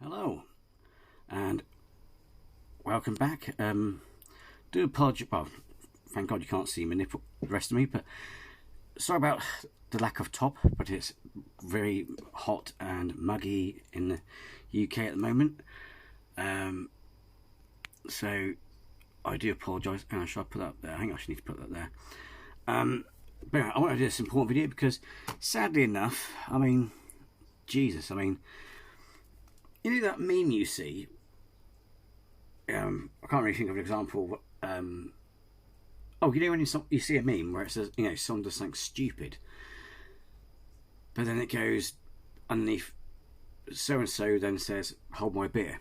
Hello, and welcome back. Do apologize. Well, thank God you can't see my nipple, the rest of me, but sorry about the lack of top. But it's very hot and muggy in the UK at the moment. So I do apologise. Should I put that there? I think I should need to put that there. But anyway, I want to do this important video because, sadly enough, Jesus, you know that meme you see? I can't really think of an example. You know when you see a meme where it says, someone does something stupid, but then it goes underneath, so and so then says, "Hold my beer."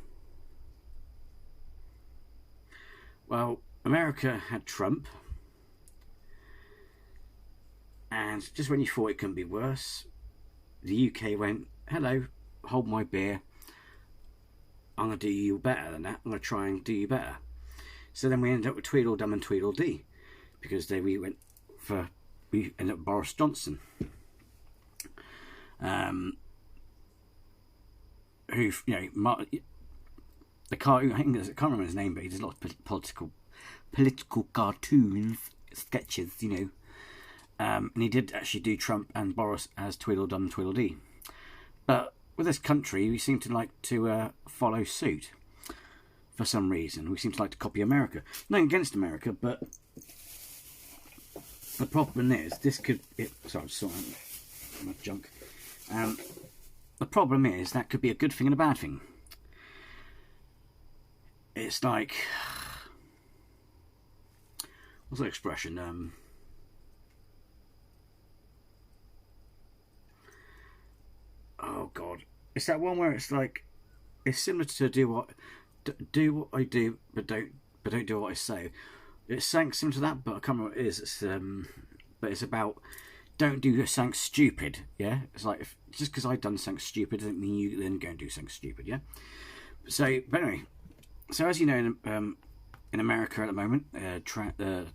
Well, America had Trump, and just when you thought it couldn't be worse, the UK went, "Hello, hold my beer. I'm going to do you better than that. I'm going to try and do you better." So then we ended up with Tweedledum and Tweedledee, because we ended up with Boris Johnson, who, the cartoon, I can't remember his name, but he does a lot of political cartoons, sketches, and he did actually do Trump and Boris as Tweedledum and Tweedledee. But with this country, we seem to like to follow suit for some reason. We seem to like to copy America. Nothing against America, but the problem is sorry, I'm just sorting my junk. The problem is that could be a good thing and a bad thing. It's like, what's the expression? Oh God, it's that one where it's like, it's similar to do what I do, but don't do what I say. It's something similar to that, but I can't remember what it is. But it's about, don't do something stupid. Yeah, it's like, just because I've done something stupid doesn't mean you then go and do something stupid. Yeah. So, but anyway, so as you know, in America at the moment, the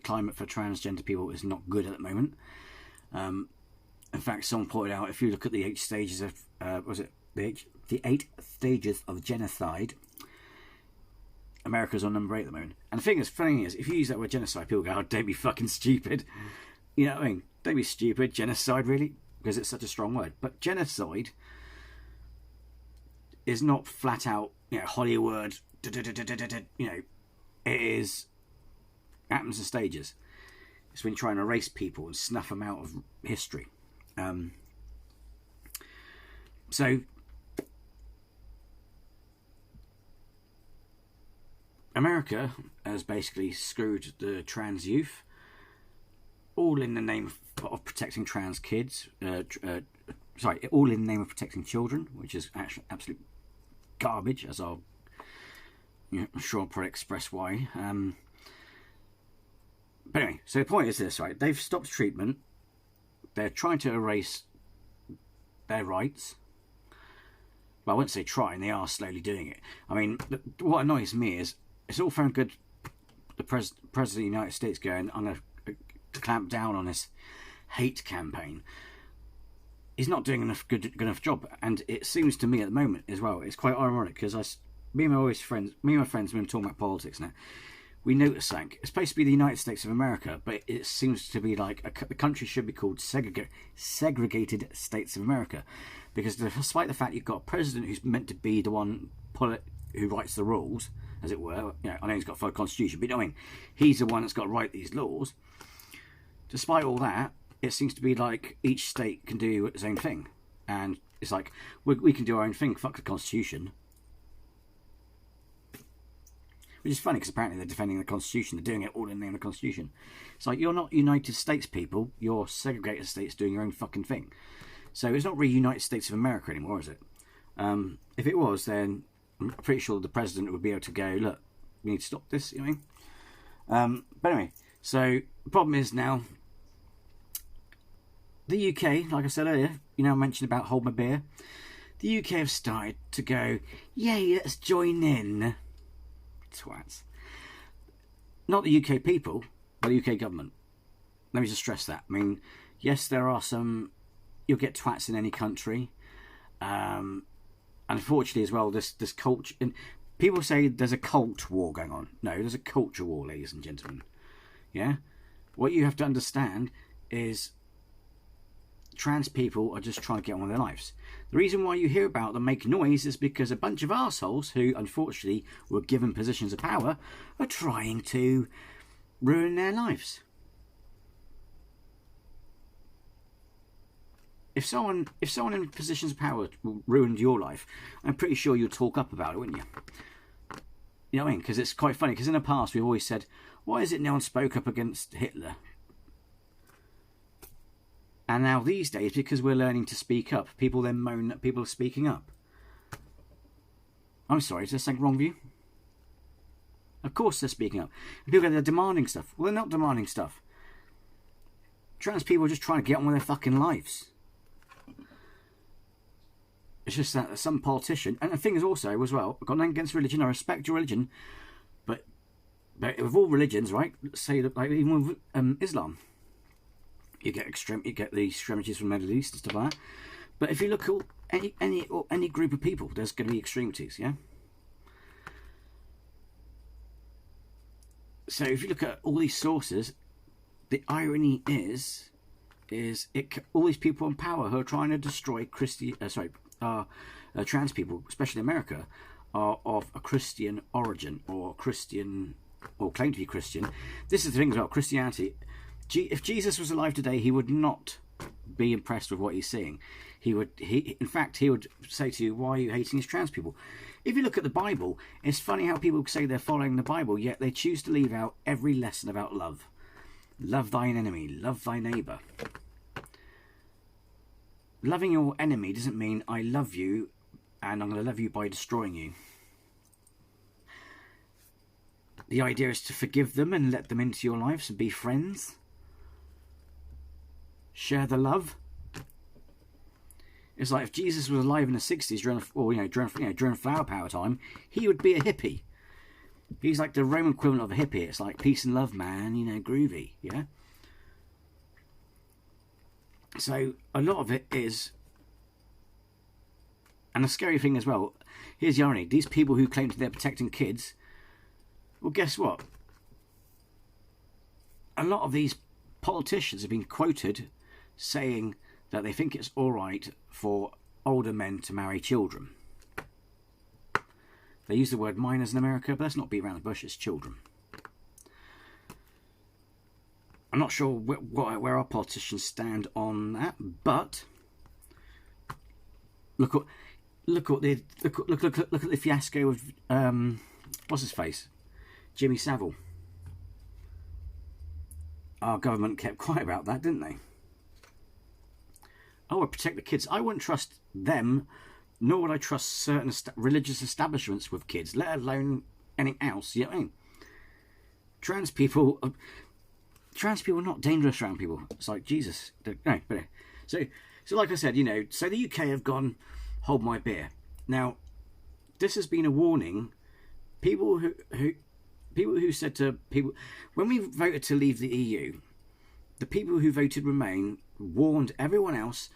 climate for transgender people is not good at the moment. In fact, someone pointed out, if you look at the 8 stages of, the 8 stages of genocide, America's on number 8 at the moment. And the funny is, if you use that word genocide, people go, "Oh, don't be fucking stupid." You know what I mean? Don't be stupid. Genocide, really? Because it's such a strong word. But genocide is not flat out, Hollywood, it is, happens in stages. It's when you try and erase people and snuff them out of history. So America has basically screwed the trans youth, all in the name of protecting trans kids. All in the name of protecting children, which is actually absolute garbage, as I'm sure I'll probably express why. But anyway, so the point is this, right? They've stopped treatment. They're trying to erase their rights. Well, I wouldn't say trying, they are slowly doing it. What annoys me is, it's all fair and good, the President of the United States going, "I'm going to clamp down on this hate campaign." He's not doing good enough job. And it seems to me at the moment as well, it's quite ironic, because me and my friends, when we're talking about politics now, we notice something. It's supposed to be the United States of America, but it seems to be like the country should be called Segregated States of America, because despite the fact you've got a president who's meant to be the one who writes the rules, as it were. I know he's got to follow the Constitution, but he's the one that's got to write these laws. Despite all that, it seems to be like each state can do its own thing, and it's like we can do our own thing. Fuck the Constitution. Which is funny, because apparently they're defending the Constitution. They're doing it all in the name of the Constitution. It's like, you're not United States people. You're segregated states doing your own fucking thing. So it's not really United States of America anymore, is it? If it was, then I'm pretty sure the president would be able to go, "Look, we need to stop this." You know what I mean? But anyway, so the problem is now, the UK, like I said earlier, I mentioned about hold my beer. The UK have started to go, "Yay, let's join in." Twats. Not the UK people, but the UK government. Let me just stress that. Yes, there are some, you'll get twats in any country. unfortunately as well, this culture, and people say there's a cult war going on. No, there's a culture war, ladies and gentlemen. Yeah, what you have to understand is trans people are just trying to get on with their lives. The reason why you hear about them making noise is because a bunch of arseholes who unfortunately were given positions of power are trying to ruin their lives. If someone in positions of power ruined your life, I'm pretty sure you'd talk up about it, wouldn't you? You know what I mean? Because it's quite funny, because in the past we've always said, why is it no one spoke up against Hitler? And now these days, because we're learning to speak up, people then moan that people are speaking up. I'm sorry, is there something wrong with you? Of course they're speaking up. And people go, they're demanding stuff. Well, they're not demanding stuff. Trans people are just trying to get on with their fucking lives. It's just that some politician, and the thing is also as well, I've got nothing against religion, I respect your religion, but with all religions, right, say that, like, even with Islam, you get the extremities from the Middle East and stuff like that. But if you look at any group of people, there's going to be extremities, yeah. So if you look at all these sources, the irony is all these people in power who are trying to destroy trans people, especially in America, are of a Christian origin or Christian or claim to be Christian. This is the thing about Christianity. If Jesus was alive today, he would not be impressed with what he's seeing. In fact, he would say to you, why are you hating these trans people? If you look at the Bible, it's funny how people say they're following the Bible, yet they choose to leave out every lesson about love. Love thine enemy, love thy neighbour. Loving your enemy doesn't mean I love you and I'm going to love you by destroying you. The idea is to forgive them and let them into your lives and be friends. Share the love. It's like if Jesus was alive in the 60s during flower power time, he would be a hippie. He's like the Roman equivalent of a hippie. It's like peace and love, man, groovy, yeah? So a lot of it is, and the scary thing as well, here's the irony, these people who claim they're protecting kids, well, guess what? A lot of these politicians have been quoted saying that they think it's all right for older men to marry children. They use the word minors in America, but let's not beat around the bush, it's children. I'm not sure where our politicians stand on that, but look at the fiasco of what's his face, Jimmy Savile. Our government kept quiet about that, didn't they? I would protect the kids. I wouldn't trust them, nor would I trust certain religious establishments with kids, let alone anything else. You know what I mean? Trans people are not dangerous around people. It's like Jesus. No, but so like I said, so the UK have gone, hold my beer. Now, this has been a warning. People who said to people, when we voted to leave the EU, the people who voted Remain warned everyone else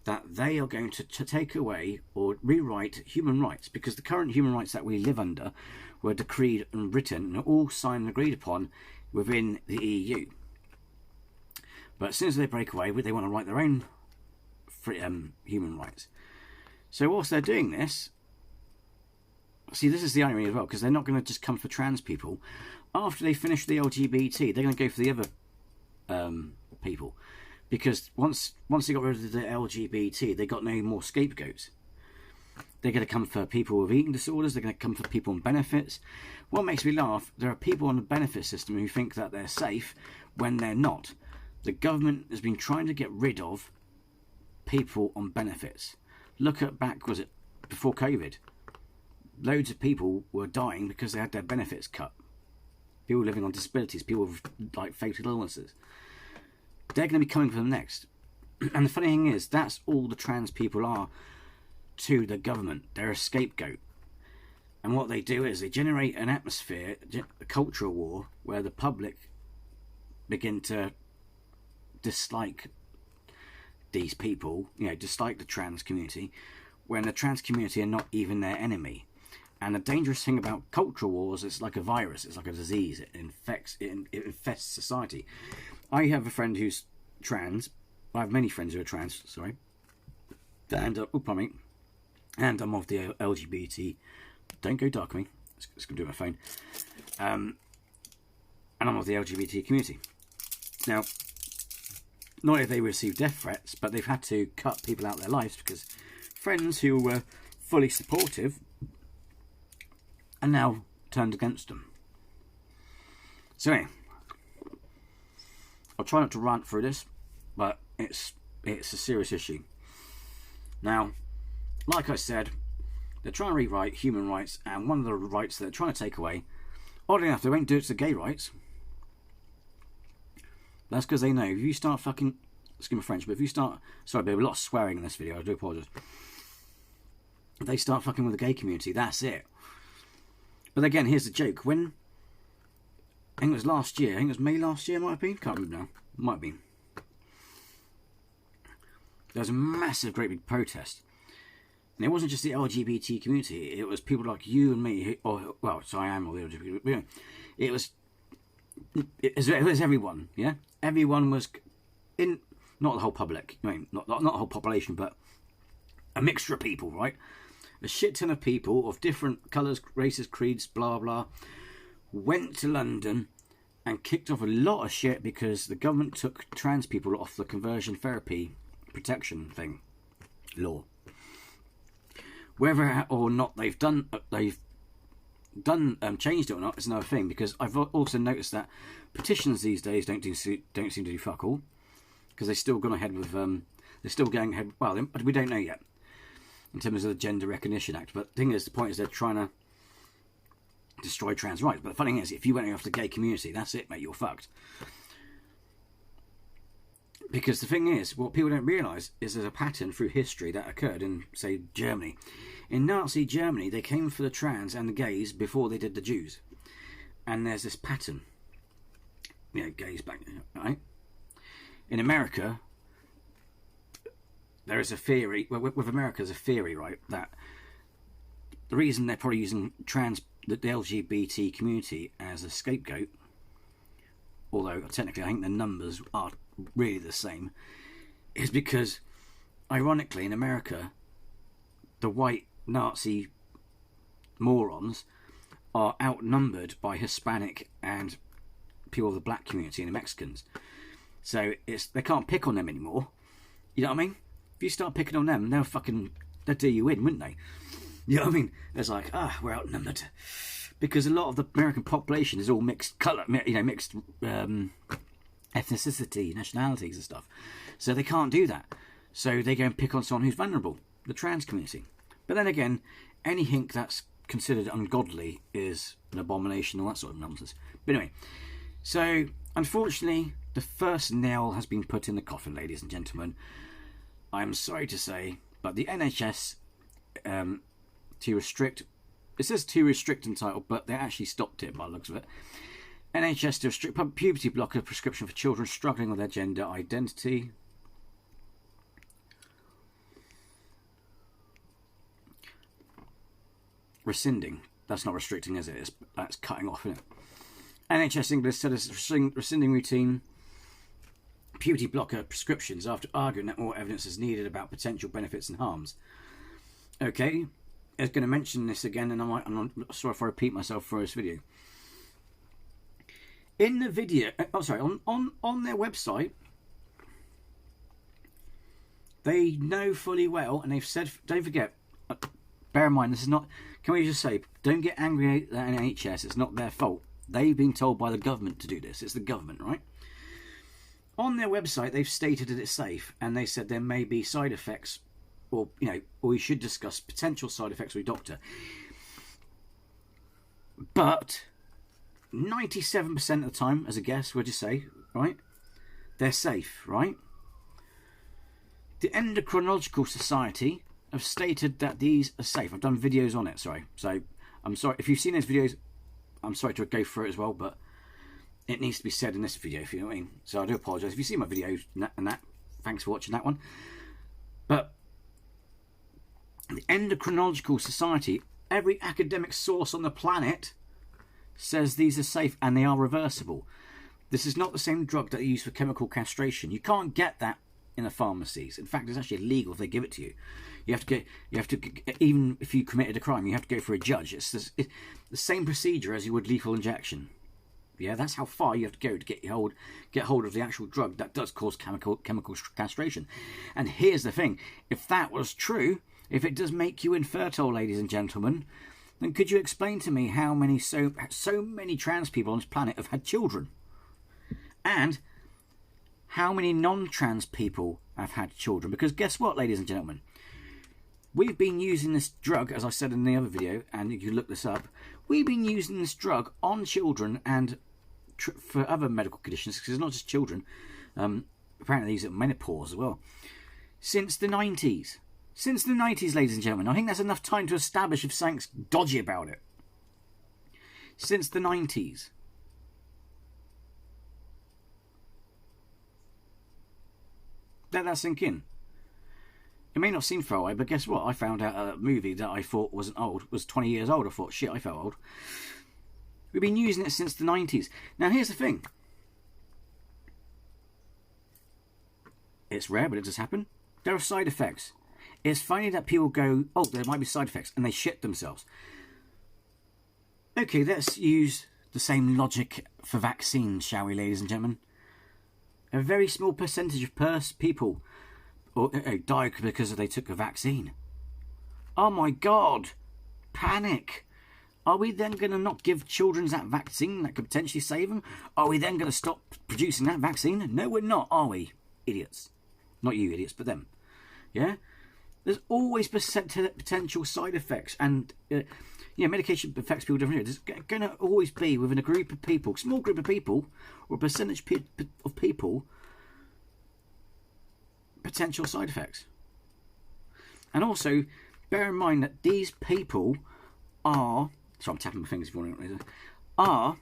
that they are going to take away or rewrite human rights, because the current human rights that we live under were decreed and written and all signed and agreed upon within the EU. But as soon as they break away, they want to write their own human rights. So whilst they're doing this, see, this is the irony as well, because they're not going to just come for trans people. After they finish the LGBT, they're going to go for the other people, because once they got rid of the LGBT, they got no more scapegoats. They're going to come for people with eating disorders. They're going to come for people on benefits. What makes me laugh, there are people on the benefit system who think that they're safe when they're not. The government has been trying to get rid of people on benefits. Look at was it before COVID? Loads of people were dying because they had their benefits cut. People living on disabilities, people with like fatal illnesses. They're going to be coming for them next. And the funny thing is, that's all the trans people are to the government. They're a scapegoat. And what they do is they generate an atmosphere, a cultural war, where the public begin to dislike these people, dislike the trans community, when the trans community are not even their enemy. And the dangerous thing about cultural wars, it's like a virus, it's like a disease. It infests society. I have a friend who's trans. I have many friends who are trans, sorry. And, and I'm of the LGBT. Don't go dark on me. It's going to do my phone. And I'm of the LGBT community. Now, not if they receive death threats, but they've had to cut people out of their lives because friends who were fully supportive are now turned against them. So anyway, I'll try not to rant through this, but it's a serious issue. Now, like I said, they're trying to rewrite human rights, and one of the rights they're trying to take away, oddly enough, they won't do it to gay rights. That's because they know if you start fucking, excuse my French, but if you start, sorry, there'll be a lot of swearing in this video, I do apologise. If they start fucking with the gay community, that's it. But again, here's the joke. When, I think it was last year, I think it was May last year, might have been, can't remember now, might have been. There was a massive, great big protest. And it wasn't just the LGBT community, it was people like you and me, well, so I am all the LGBT community. It was everyone, yeah? Everyone was in, not the whole public, I mean, not the whole population, but a mixture of people, right? A shit ton of people of different colours, races, creeds, blah, blah, went to London and kicked off a lot of shit because the government took trans people off the conversion therapy protection thing, law. Whether or not they've changed it or not is another thing, because I've also noticed that petitions these days don't seem to do fuck all, because they've still gone ahead with they're still going ahead. Well, we don't know yet in terms of the Gender Recognition Act. But the thing is, the point is they're trying to destroy trans rights. But the funny thing is, if you went after the gay community, that's it, mate. You're fucked. Because the thing is, what people don't realise is there's a pattern through history that occurred in, say, Germany. In Nazi Germany, they came for the trans and the gays before they did the Jews. And there's this pattern. You know, gays back then, right? In America, there is a theory, well, with America, there's a theory, right, that the reason they're probably using the LGBT community as a scapegoat, although technically I think the numbers are really the same, is because, ironically, in America, the white Nazi morons are outnumbered by Hispanic and people of the black community and the Mexicans. So they can't pick on them anymore. You know what I mean? If you start picking on them, they'll do you in, wouldn't they? You know what I mean? It's like, we're outnumbered. Because a lot of the American population is all mixed colour, you know, mixed ethnicity, nationalities and stuff. So they can't do that. So they go and pick on someone who's vulnerable, the trans community. But then again, any hink that's considered ungodly is an abomination, all that sort of nonsense. But anyway, so unfortunately, the first nail has been put in the coffin, ladies and gentlemen. I'm sorry to say, but the NHS, to restrict, it says to restrict in title, but they actually stopped it by the looks of it. NHS to restrict puberty blocker prescription for children struggling with their gender identity. Rescinding. That's not restricting, is it? That's cutting off, isn't it? NHS England said it's rescinding routine puberty blocker prescriptions after arguing that more evidence is needed about potential benefits and harms. Okay, I was going to mention this again, and I'm sorry if I repeat myself for this video. In the video, on their website, they know fully well, and they've said, don't forget, bear in mind, this is not, can we just say, don't get angry at the NHS, it's not their fault. They've been told by the government to do this. It's the government, right? On their website, they've stated that it's safe, and they said there may be side effects, or, you know, or we should discuss potential side effects with your doctor. But 97% of the time, as a guess, would you say, right? They're safe, right? The Endocrinological Society have stated that these are safe. I've done videos on it, sorry. So, I'm sorry. If you've seen those videos, I'm sorry to go through it as well, but it needs to be said in this video, if you know what I mean. So I do apologise. If you see my videos and that, thanks for watching that one. But The Endocrinological Society, every academic source on the planet, says these are safe and they are reversible. This is not the same drug that they use for chemical castration. You can't get that in the pharmacies. In fact, it's actually illegal if they give it to you. You have to even if you committed a crime, you have to go for a judge. It's the same procedure as you would lethal injection. Yeah, that's how far you have to go to get hold of the actual drug that does cause chemical castration. And here's the thing: if that was true, if it does make you infertile, ladies and gentlemen, then could you explain to me how many so many trans people on this planet have had children, and how many non-trans people have had children? Because guess what, ladies and gentlemen, we've been using this drug, as I said in the other video, and you can look this up. We've been using this drug on children and for other medical conditions, because it's not just children. Apparently these are menopause as well. Since the 90s. Since the 90s, ladies and gentlemen. I think that's enough time to establish if something's dodgy about it. Since the 90s. Let that sink in. It may not seem far away, but guess what? I found out a movie that I thought wasn't old was 20 years old. I thought, shit, I felt old. We've been using it since the 90s. Now, here's the thing. It's rare, but it does happen. There are side effects. It's funny that people go, oh, there might be side effects, and they shit themselves. Okay, let's use the same logic for vaccines, shall we, ladies and gentlemen? A very small percentage of people died because they took a vaccine. Oh my God! Panic! Are we then going to not give children that vaccine that could potentially save them? Are we then going to stop producing that vaccine? No, we're not, are we? Idiots. Not you idiots, but them. Yeah? There's always potential side effects, and medication affects people differently. There's going to always be within a group of people, small group of people, or a percentage of people, potential side effects. And also, bear in mind that these people are, so I'm tapping my fingers if you want to, are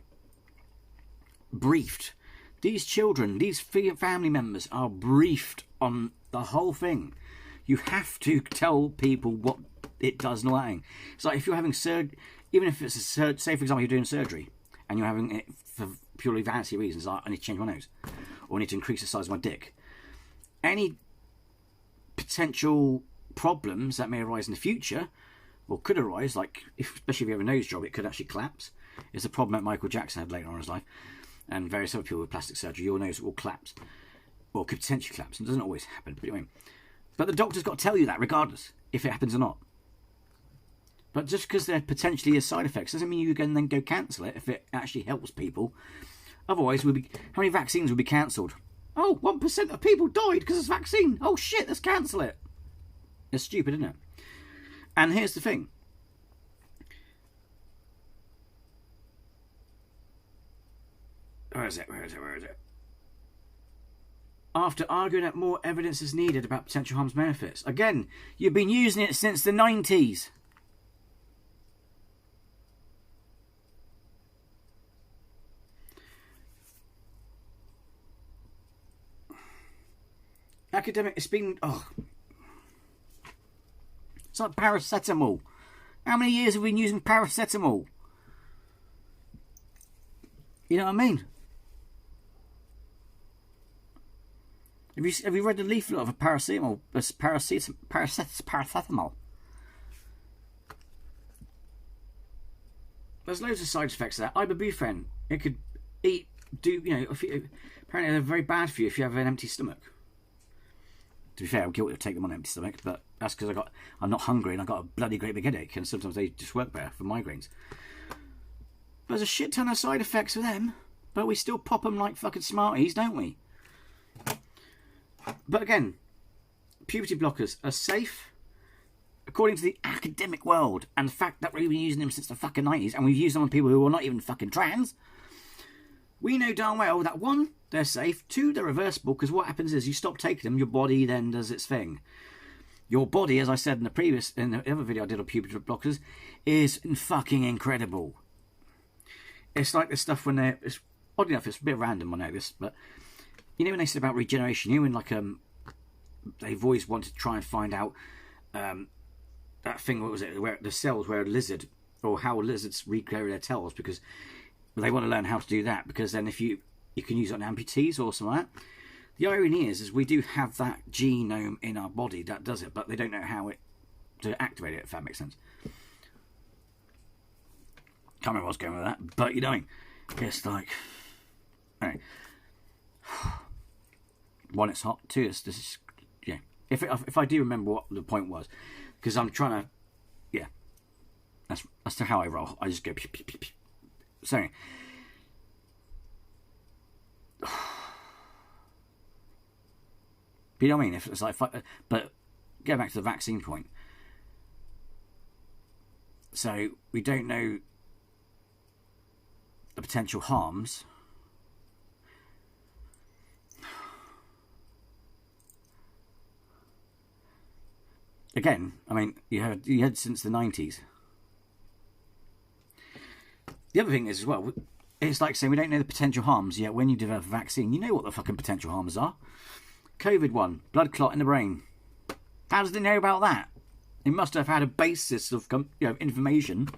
briefed. These children, these family members are briefed on the whole thing. You have to tell people what it does and all that thing. It's like if you're having surgery, even if it's say for example you're doing surgery and you're having it for purely vanity reasons, like I need to change my nose or I need to increase the size of my dick. Any potential problems that may arise in the future, or could arise, like especially if you have a nose job, it could actually collapse. It's a problem that Michael Jackson had later on in his life, and various other people with plastic surgery. Your nose will collapse, or could potentially collapse. It doesn't always happen, but anyway. But the doctor's got to tell you that, regardless, if it happens or not. But just because there potentially is side effects doesn't mean you can then go cancel it if it actually helps people. Otherwise, how many vaccines would be cancelled? Oh, 1% of people died because of this vaccine. Oh shit, let's cancel it. It's stupid, isn't it? And here's the thing. Where is it? After arguing that more evidence is needed about potential harm's benefits. Again, you've been using it since the 90s. Academic, it's been, it's like paracetamol. How many years have we been using paracetamol? You know what I mean? Have you read the leaflet of a paracetamol? Paracetamol. There's loads of side effects of that. Ibuprofen. It could apparently they're very bad for you if you have an empty stomach. To be fair, I'm guilty of taking them on an empty stomach, but that's because I'm not hungry and I've got a bloody great big headache, and sometimes they just work better for migraines. There's a shit ton of side effects for them, but we still pop them like fucking Smarties, don't we? But again, puberty blockers are safe according to the academic world, and the fact that we've been using them since the fucking 90s, and we've used them on people who are not even fucking trans. We know darn well that 1, they're safe, 2, they're reversible, because what happens is you stop taking them, your body then does its thing. Your body, as I said in the other video I did on puberty blockers, is fucking incredible. It's like this stuff when it's odd enough, it's a bit random, I know this, but you know when they said about regeneration, you know when they've always wanted to try and find out that thing, what was it, where the cells where a lizard, or how lizards regrow their tails, because they want to learn how to do that, because then if you can use it on amputees or something like that. The irony is we do have that genome in our body that does it, but they don't know how to activate it, if that makes sense. Can't remember where I was going with that, but you know what I mean? It's like, anyway. One, it's hot. Two, this is, yeah. If I do remember what the point was, because I'm trying to, yeah. That's how I roll. I just go. Pew, pew, pew, pew. So, anyway. You know what I mean? If it's like, but go back to the vaccine point. So we don't know the potential harms. Again, I mean, you had since the 90s. The other thing is as well, it's like saying we don't know the potential harms, yet when you develop a vaccine, you know what the fucking potential harms are. COVID one, blood clot in the brain. How does they know about that? It must have had a basis of information.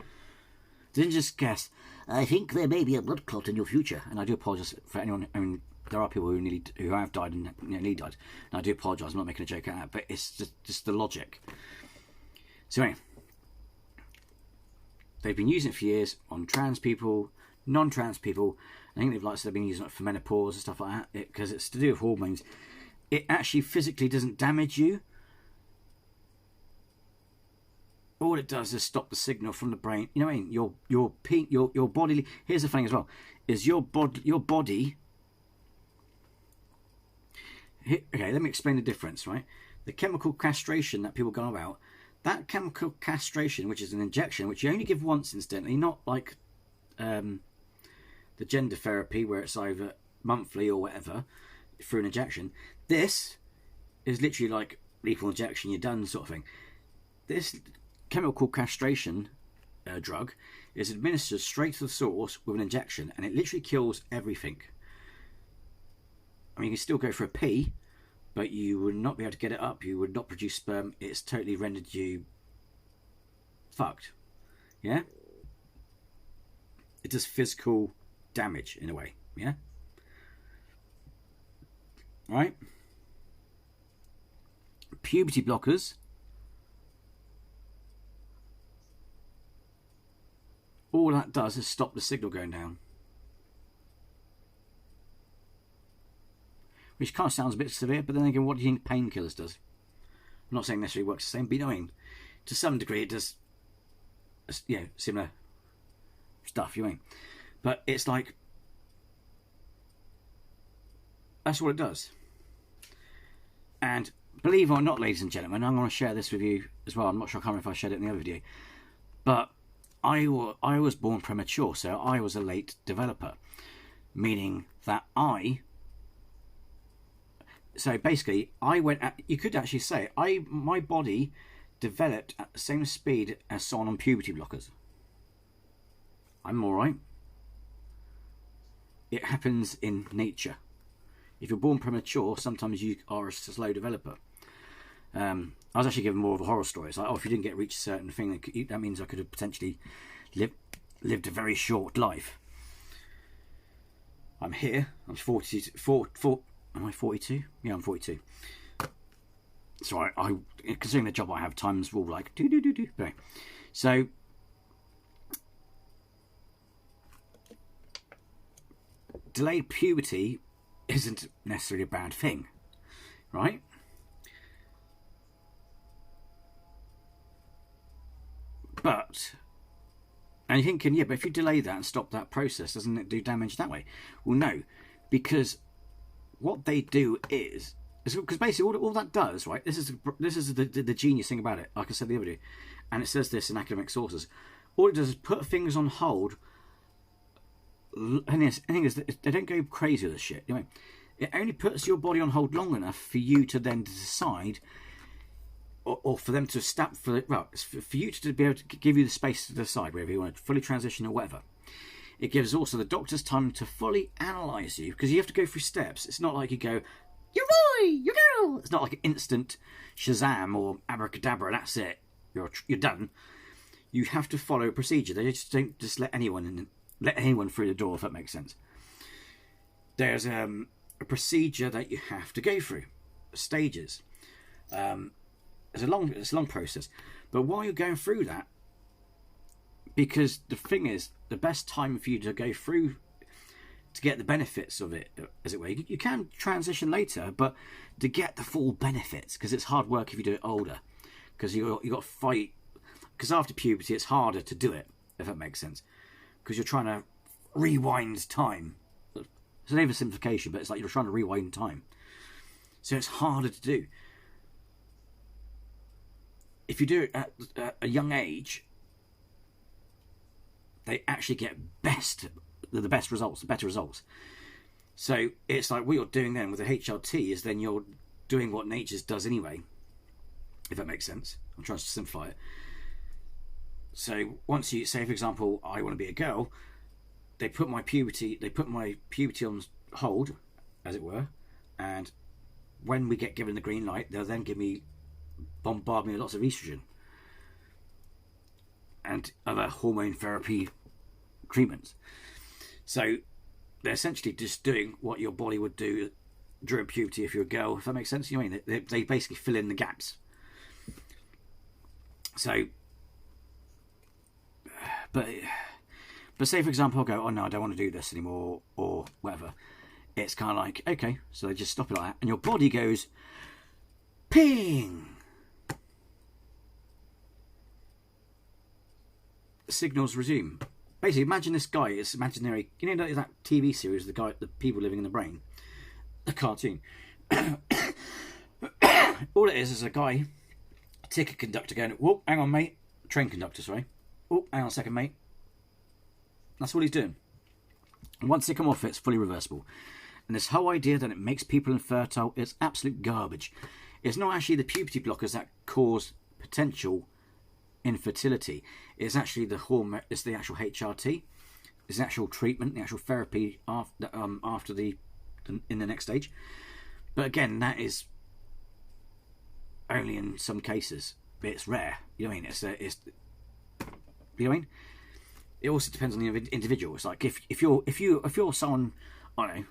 Didn't just guess. I think there may be a blood clot in your future, and I do apologise for anyone. I mean, there are people who have died and nearly died, and I do apologise. I'm not making a joke out of that, but it's just the logic. So anyway, they've been using it for years on trans people, non-trans people. I think they've been using it for menopause and stuff like that, because it's to do with hormones. It actually physically doesn't damage you. All it does is stop the signal from the brain. You know what I mean? Your body. Here's the thing as well: is your body. Okay, let me explain the difference. Right, the chemical castration that people go about. That chemical castration, which is an injection, which you only give once instantly, not like the gender therapy where it's either monthly or whatever through an injection. This is literally like lethal injection, you're done sort of thing. This chemical castration drug is administered straight to the source with an injection, and it literally kills everything. I mean, you can still go for a pee, but you would not be able to get it up. You would not produce sperm. It's totally rendered you fucked. Yeah? It does physical damage in a way. Yeah? Right? Puberty blockers. All that does is stop the signal going down. Which kind of sounds a bit severe, but then again, what do you think painkillers does? I'm not saying necessarily works the same, but you know what I mean? To some degree it does, similar stuff, you know what I mean? But it's like, that's what it does. And believe it or not, ladies and gentlemen, I'm going to share this with you as well. I'm not sure, I can't remember if I shared it in the other video. But I was born premature, so I was a late developer. Meaning that so basically, you could actually say, my body developed at the same speed as someone on puberty blockers. I'm alright. It happens in nature. If you're born premature, sometimes you are a slow developer. I was actually given more of a horror story. It's like, if you didn't reach a certain thing, that means I could have potentially lived a very short life. I'm here. I'm 44. Am I 42? Yeah, I'm 42. So I considering the job I have, times will like do. Okay. So delayed puberty isn't necessarily a bad thing, right? And you're thinking, yeah, but if you delay that and stop that process, doesn't it do damage that way? Well, no, because what they do is because basically all that does, right? This is the genius thing about it. Like I said the other day, and it says this in academic sources. All it does is put things on hold. And the thing is, they don't go crazy with this shit. You know, it only puts your body on hold long enough for you to then decide, or for them to stop for you to be able to give you the space to decide whether you want to fully transition or whatever. It gives also the doctors time to fully analyse you, because you have to go through steps. It's not like you go, you're boy, you're girl. It's not like an instant Shazam or abracadabra, that's it. you're done. You have to follow a procedure. They just don't just let anyone through the door, if that makes sense. There's a procedure that you have to go through, stages. It's a long process, but while you're going through that, because the thing is, the best time for you to go through to get the benefits of it, as it were, you can transition later, but to get the full benefits, because it's hard work if you do it older, because you got to fight. Because after puberty, it's harder to do it, if that makes sense, because you're trying to rewind time. It's an oversimplification, but it's like you're trying to rewind time, so it's harder to do. If you do it at a young age, they actually get the best results, the better results. So it's like what you're doing then with the HRT is then you're doing what nature does anyway, if that makes sense. I'm trying to simplify it. So once you say, for example, I want to be a girl, they put my puberty on hold, as it were, and when we get given the green light, they'll then bombard me with lots of estrogen and other hormone therapy treatments. So they're essentially just doing what your body would do during puberty if you're a girl, if that makes sense. You know what I mean? They basically fill in the gaps. So, but say for example, I'll go, oh no, I don't want to do this anymore, or whatever. It's kind of like, okay, so they just stop it like that, and your body goes, ping. Signals resume. Basically, imagine this guy. It's imaginary. You know that TV series, the people living in the brain, the cartoon. All it is a guy, a ticket conductor going, whoop, hang on, mate. Train conductor, sorry. Oh, hang on a second, mate. That's what he's doing. And once they come off it, it's fully reversible. And this whole idea that it makes people infertile is absolute garbage. It's not actually the puberty blockers that cause potential infertility. It's actually the hormone. It's the actual HRT. It's the actual treatment, the actual therapy after in the next stage. But again, that is only in some cases. It's rare. You know what I mean? It's you know what I mean? It also depends on the individual. It's like if you're someone, I don't know.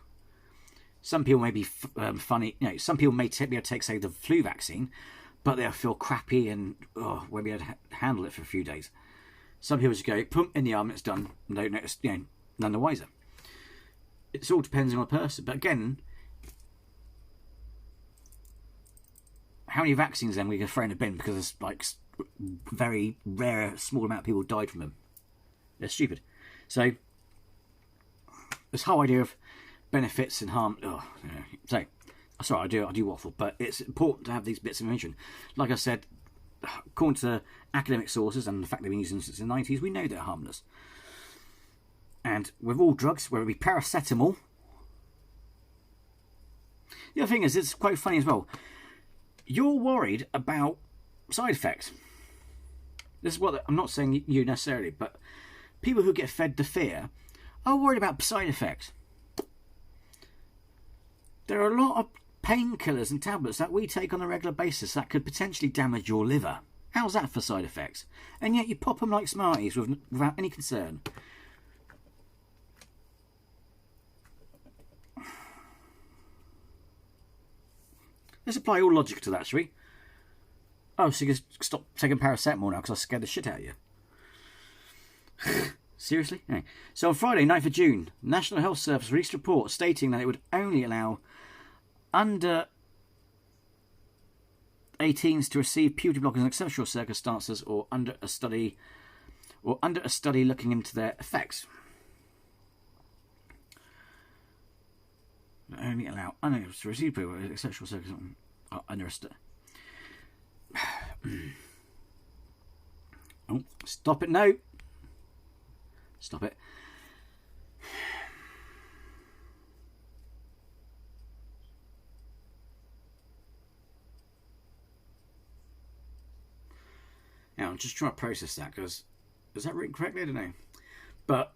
Some people may be funny. You know, some people may be able to take, say, the flu vaccine, but they'll feel crappy and won't be able to handle it for a few days. Some people just go, pump in the arm, and it's done, and don't notice, you know, none the wiser. It's all depending on the person. But again, how many vaccines then we can throw in a bin because it's like very rare, small amount of people died from them? They're stupid. So this whole idea of benefits and harm. So sorry, I do waffle, but it's important to have these bits of information. Like I said, according to academic sources and the fact they've been using them since the 90s, we know they're harmless. And with all drugs, whether it be paracetamol. The other thing is, it's quite funny as well. You're worried about side effects. This is what I'm not saying you necessarily, but people who get fed the fear are worried about side effects. There are a lot of painkillers and tablets that we take on a regular basis that could potentially damage your liver. How's that for side effects? And yet you pop them like Smarties without any concern. Let's apply all logic to that, shall we? Oh, so you can stop taking paracetamol now because I scared the shit out of you. Seriously? Anyway. So on Friday, 9th of June, National Health Service released a report stating that it would only allow under 18s to receive puberty blockers in exceptional circumstances or under a study looking into their effects. Only allow unable to receive puberty in exceptional circumstances or under a study. Oh, stop it! No, stop it. Now, I'm just trying to process that because is that written correctly? I don't know. But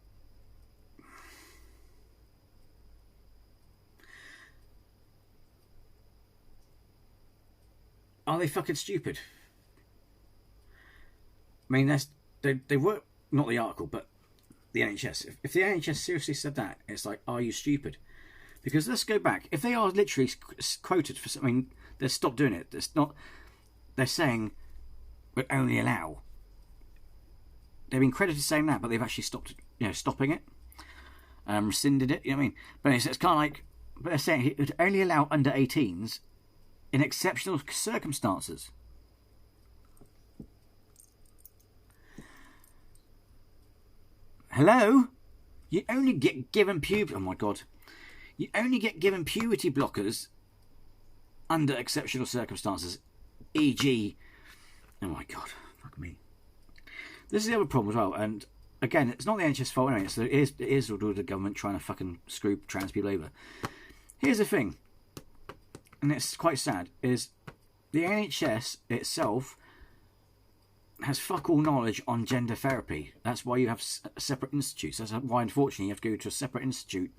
are they fucking stupid? I mean, they were not the article, but the NHS. If the NHS seriously said that, it's like, are you stupid? Because let's go back. If they are literally quoted for something, they've stopped doing it. It's not. They're saying we only allow. They've been credited saying that, but they've actually stopped. Stopping it, rescinded it. You know what I mean? But it's kind of like, but they're saying it would only allow under 18s in exceptional circumstances. Hello? You only get given puberty. Oh my god. You only get given puberty blockers under exceptional circumstances, e.g. Oh my god, fuck me. This is the other problem as well, and again, it's not the NHS fault anyway, it is the government trying to fucking screw trans people over. Here's the thing, and it's quite sad, is the NHS itself has fuck all knowledge on gender therapy. That's why you have separate institutes. That's why, unfortunately, you have to go to a separate institute,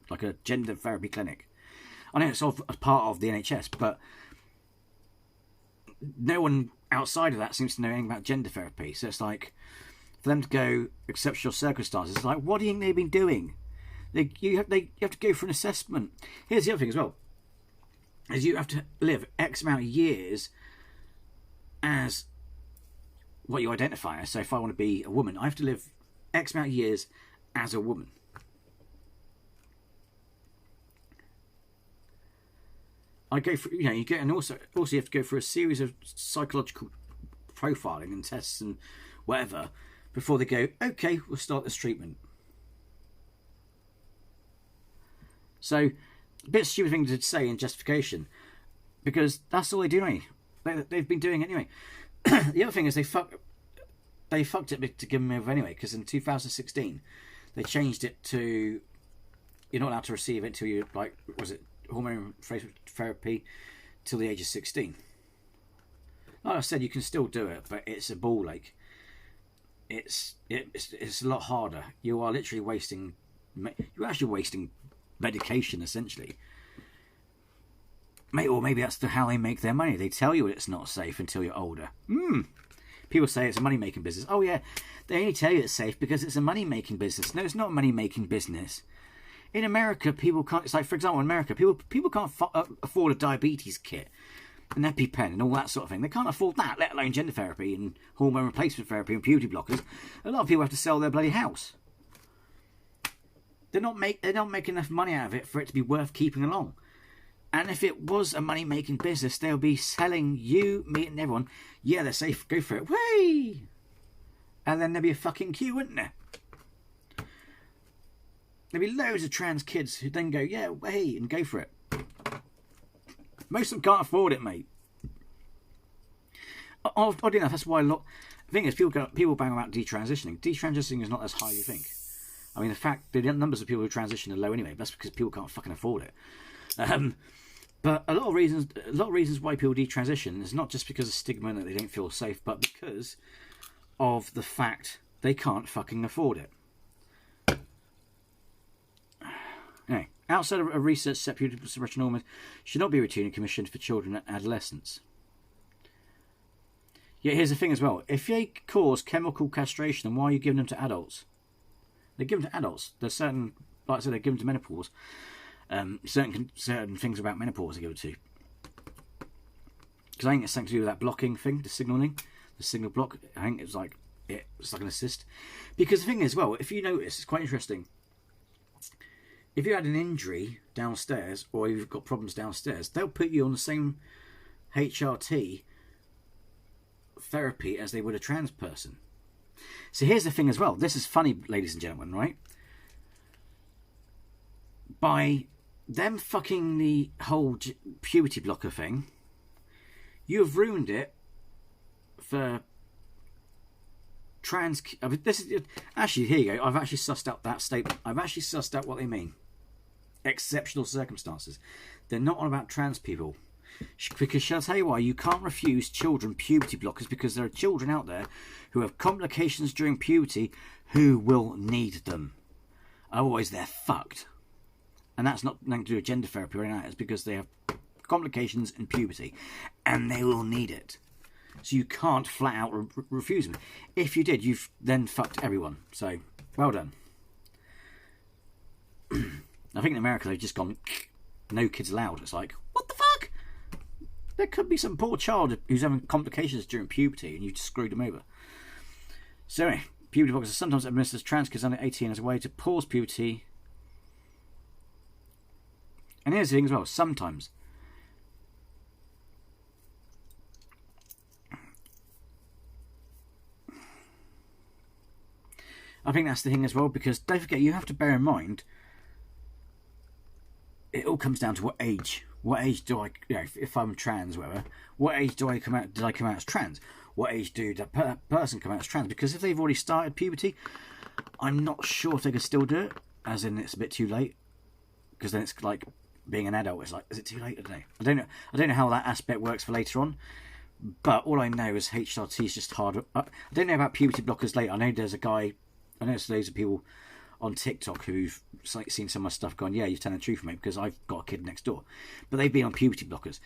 like a gender therapy clinic. I know it's all a part of the NHS, but no one outside of that seems to know anything about gender therapy. So it's like, for them to go exceptional circumstances, it's like, what do you think they've been doing? You have to go for an assessment. Here's the other thing as well, is you have to live X amount of years as what you identify as. So if I want to be a woman, I have to live X amount of years as a woman. I go for, you get, and also you have to go through a series of psychological profiling and tests and whatever before they go, okay, we'll start this treatment. So, a bit stupid thing to say in justification, because that's all they do anyway. They've been doing it anyway. The other thing is they fucked it to give them over anyway, because in 2016 they changed it to you're not allowed to receive it until you hormone therapy till the age of 16. Like I said, you can still do it, but it's a ball ache. It's a lot harder. You are literally wasting. You're actually wasting medication essentially. Or maybe that's how they make their money. They tell you it's not safe until you're older. People say it's a money-making business. Oh yeah, they only tell you it's safe because it's a money-making business. No, it's not a money-making business. In America, people can't. It's like, for example, in America, people can't afford a diabetes kit, an EpiPen, and all that sort of thing. They can't afford that, let alone gender therapy and hormone replacement therapy and puberty blockers. A lot of people have to sell their bloody house. They don't make enough money out of it for it to be worth keeping along. And if it was a money-making business, they'll be selling you, me, and everyone. Yeah, they're safe. Go for it. Way! And then there'll be a fucking queue, wouldn't there? There'll be loads of trans kids who then go, yeah, way, and go for it. Most of them can't afford it, mate. Oddly enough, that's why a lot. The thing is, people bang about detransitioning. Detransitioning is not as high as you think. I mean, the numbers of people who transition are low anyway. That's because people can't fucking afford it. But a lot of reasons why people detransition is not just because of stigma that they don't feel safe, but because of the fact they can't fucking afford it. Anyway, outside of a research set puberty suppression hormones should not be routinely commissioned for children and adolescents. Yeah, here's the thing as well. If they cause chemical castration, then why are you giving them to adults? They're given to adults. There's certain, like I said, they're given to menopause. Certain things about menopause are given to. Because I think it's something to do with that blocking thing, the signalling, the signal block. I think it's like an assist. Because the thing is, well, if you notice, it's quite interesting. If you had an injury downstairs or you've got problems downstairs, they'll put you on the same HRT therapy as they would a trans person. So here's the thing as well. This is funny, ladies and gentlemen, right? By them fucking the whole puberty blocker thing, you have ruined it for trans. This is actually, here you go. I've actually sussed out that statement. I've actually sussed out what they mean. Exceptional circumstances. They're not on about trans people. Because shall I tell you why? You can't refuse children puberty blockers because there are children out there who have complications during puberty who will need them. Otherwise, they're fucked. And that's not nothing to do with gender therapy or anything like that. It's because they have complications in puberty and they will need it. So you can't flat out refuse them. If you did, you've then fucked everyone. So, well done. I think in America they've just gone, no kids allowed. It's like, what the fuck? There could be some poor child who's having complications during puberty and you just screwed them over. So anyway, puberty blockers are sometimes administered to trans kids under 18 as a way to pause puberty. And here's the thing as well, sometimes. I think that's the thing as well, because don't forget, you have to bear in mind, it all comes down to what age. What age do I, if I'm trans, whatever, what age did I come out as trans? What age did that person come out as trans? Because if they've already started puberty, I'm not sure if they can still do it, as in it's a bit too late. Because then it's like being an adult. It's like, is it too late? I don't know. I don't know how that aspect works for later on. But all I know is HRT is just hard. I don't know about puberty blockers later. I know there's loads of people on TikTok who've seen some of my stuff going, yeah, you've told the truth, mate, because I've got a kid next door. But they've been on puberty blockers.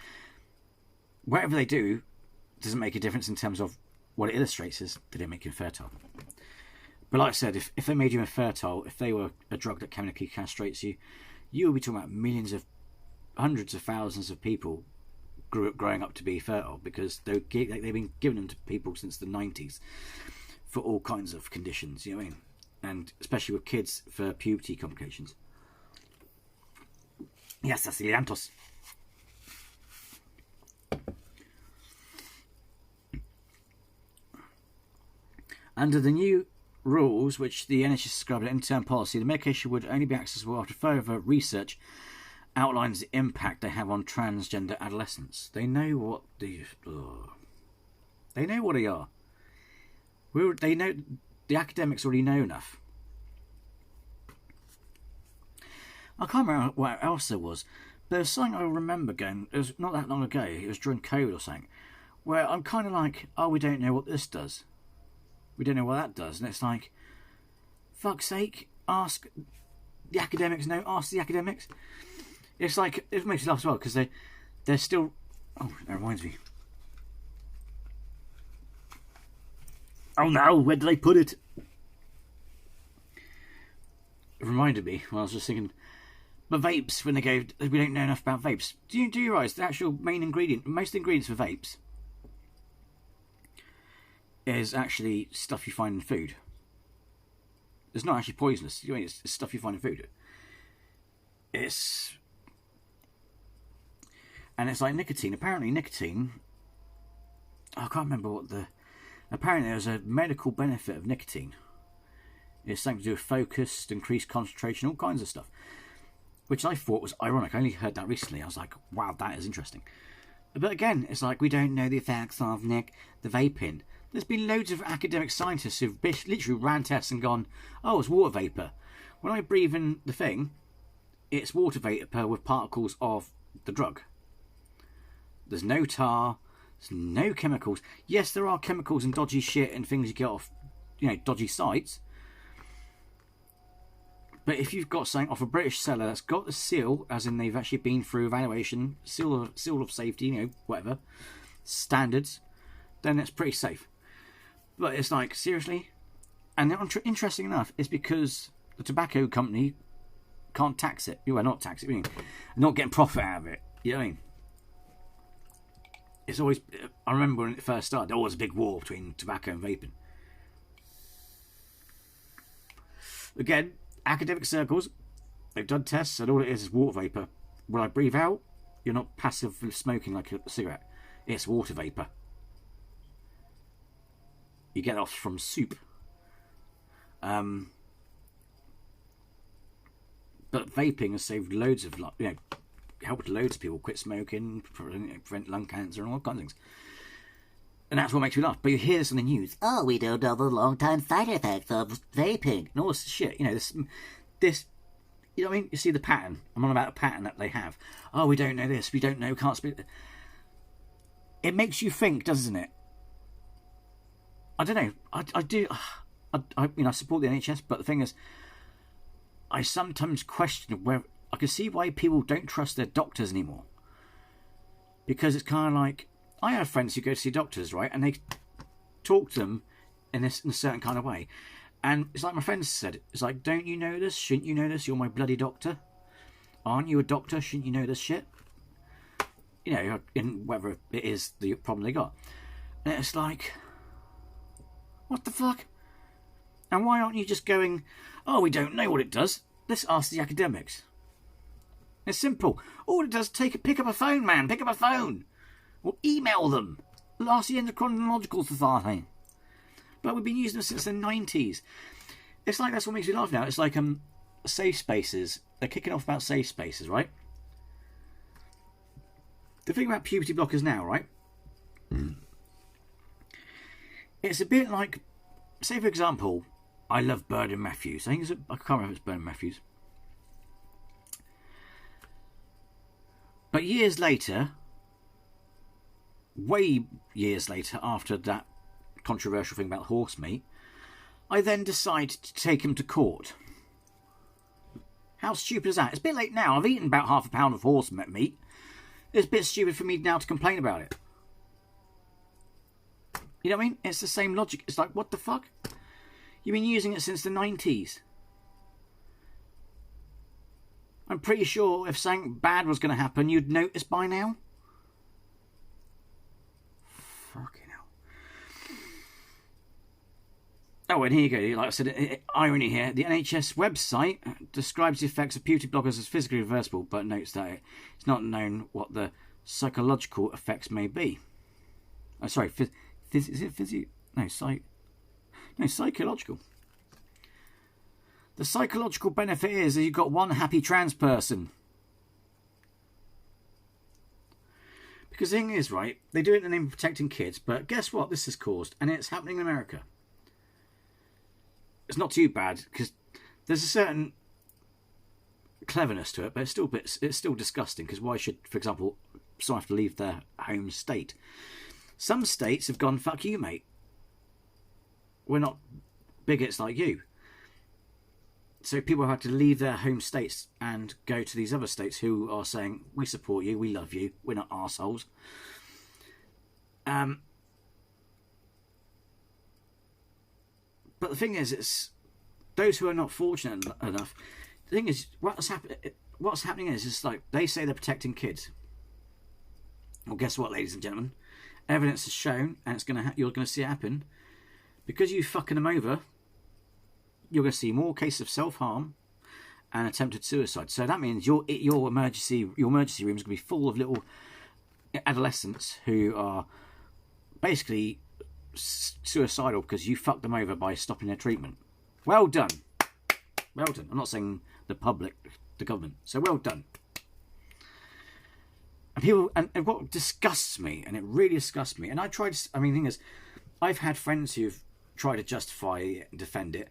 Whatever they do doesn't make a difference in terms of what it illustrates is they don't make you infertile. But like I said, if they made you infertile, if they were a drug that chemically castrates you, you would be talking about hundreds of thousands of people growing up to be fertile, because they've been giving them to people since the 90s for all kinds of conditions, you know what I mean? And especially with kids for puberty complications. Yes, that's the Santos. Under the new rules, which the NHS described as interim policy, the medication would only be accessible after further research outlines the impact they have on transgender adolescents. They know what they are. They know, the academics already know enough. I can't remember what else there was, but there's something I remember going, it was not that long ago, it was during COVID or something, where I'm kind of like, oh, we don't know what this does. We don't know what that does. And it's like, fuck's sake, ask the academics. No, ask the academics. It's like, it makes me laugh as well, because they're still, oh, that reminds me. Oh no, where did I put it? It reminded me when I was just thinking, but vapes, when they go, we don't know enough about vapes. Do you realise the actual main ingredient, most of the ingredients for vapes is actually stuff you find in food. It's not actually poisonous. It's stuff you find in food. And it's like nicotine. Apparently nicotine, I can't remember what apparently there's a medical benefit of nicotine. It's something to do with focus, increased concentration, all kinds of stuff. Which I thought was ironic. I only heard that recently. I was like, wow, that is interesting. But again, it's like, we don't know the effects of the vaping. There's been loads of academic scientists who've literally ran tests and gone, oh, it's water vapour. When I breathe in the thing, it's water vapour with particles of the drug. There's no tar, there's no chemicals. Yes, there are chemicals and dodgy shit and things you get off, dodgy sites. But if you've got something off a British seller that's got the seal, as in they've actually been through evaluation, seal of safety, whatever, standards, then it's pretty safe. But it's like, seriously? And interesting enough, it's because the tobacco company can't tax it. Not tax it, not getting profit out of it. You know what I mean? It's always, I remember when it first started, there was a big war between tobacco and vaping. Again, academic circles, they've done tests and all it is water vapour. When I breathe out, you're not passively smoking like a cigarette. It's water vapour. You get off from soup. But vaping has saved loads of, helped loads of people quit smoking, prevent lung cancer and all kinds of things. And that's what makes me laugh. But you hear this on the news. Oh, we don't know the long-term side effects of vaping. And all this shit. This, you know what I mean? You see the pattern. I'm on about a pattern that they have. Oh, we don't know this. We don't know. We can't speak. It makes you think, doesn't it? I don't know. I do. I support the NHS, but the thing is, I sometimes question where I can see why people don't trust their doctors anymore. Because it's kind of like, I have friends who go to see doctors, right, and they talk to them in a certain kind of way. And it's like my friend said, it's like, don't you know this? Shouldn't you know this? You're my bloody doctor. Aren't you a doctor? Shouldn't you know this shit? You know, in whether it is the problem they got. And it's like, what the fuck? And why aren't you just going, oh, we don't know what it does. Let's ask the academics. It's simple. All it does is pick up a phone, man. Pick up a phone. Or email them. Ask the Endocrinological Society. But we've been using them since the 90s. It's like, that's what makes me laugh now. It's like safe spaces. They're kicking off about safe spaces, right? The thing about puberty blockers now, right? It's a bit like, say for example, I love Bird and Matthews. I can't remember if it's Bird and Matthews. But years later, way years later, after that controversial thing about horse meat, I then decide to take him to court. How stupid is that? It's a bit late now. I've eaten about half a pound of horse meat. It's a bit stupid for me now to complain about it. You know what I mean? It's the same logic. It's like, what the fuck? You've been using it since the 90s. I'm pretty sure if something bad was going to happen, you'd notice by now. Fucking hell. Oh, and here you go. Like I said, irony here. The NHS website describes the effects of puberty blockers as physically reversible, but notes that it's not known what the psychological effects may be. Oh, sorry. Is it physio? No, psychological. The psychological benefit is that you've got one happy trans person. Because the thing is, right, they do it in the name of protecting kids, but guess what this has caused? And it's happening in America. It's not too bad, because there's a certain cleverness to it, but it's still disgusting, because why should, for example, someone have to leave their home state? Some states have gone, fuck you, mate. We're not bigots like you. So people have to leave their home states and go to these other states who are saying, we support you, we love you, we're not arseholes. But the thing is, it's those who are not fortunate enough. The thing is, what's happening is like, they say they're protecting kids. Well, guess what, ladies and gentlemen? Evidence has shown, and you're going to see it happen, because you fucking them over. You're going to see more cases of self-harm and attempted suicide. So that means your emergency room is going to be full of little adolescents who are basically suicidal because you fucked them over by stopping their treatment. Well done. Well done. I'm not saying the public, the government. So well done. And what disgusts me, and it really disgusts me, and the thing is, I've had friends who've tried to justify it and defend it,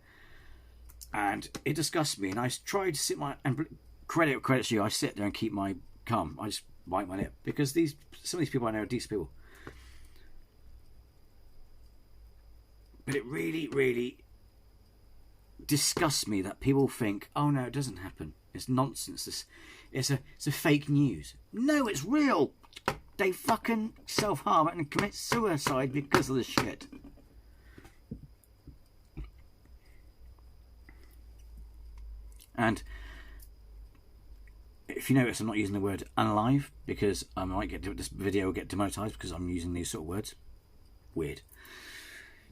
and it disgusts me, and I try to sit credit to you, I sit there and keep my calm. I just bite my lip, because some of these people I know are decent people. But it really, really disgusts me that people think, oh no, it doesn't happen. It's nonsense. It's a fake news. No, it's real. They fucking self-harm and commit suicide because of this shit. And if you notice, I'm not using the word unalive, because I might this video will get demonetized because I'm using these sort of words. Weird.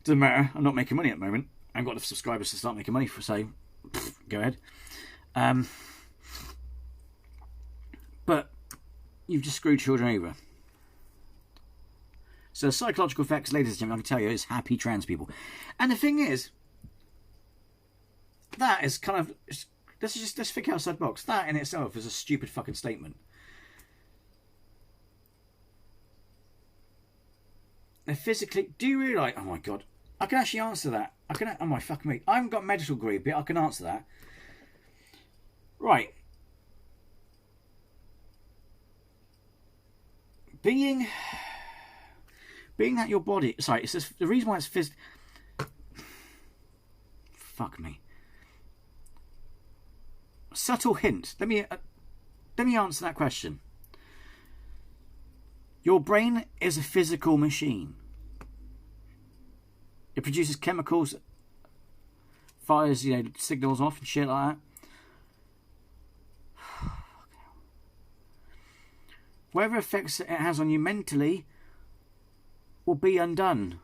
Doesn't matter. I'm not making money at the moment. I haven't got enough subscribers to start making money for, so go ahead. But you've just screwed children over. So psychological effects, ladies and gentlemen, I can tell you, is happy trans people. And the thing is, that is kind of, let's think outside the box. That in itself is a stupid fucking statement. They're physically, do you realise, oh my god, I can actually answer that. Oh my fucking me, I haven't got a medical degree, but I can answer that. Right. Being that your body, sorry, it's just, the reason why it's fuck me. Subtle hint. Let me answer that question. Your brain is a physical machine. It produces chemicals, fires, signals off and shit like that. Whatever effects it has on you mentally will be undone.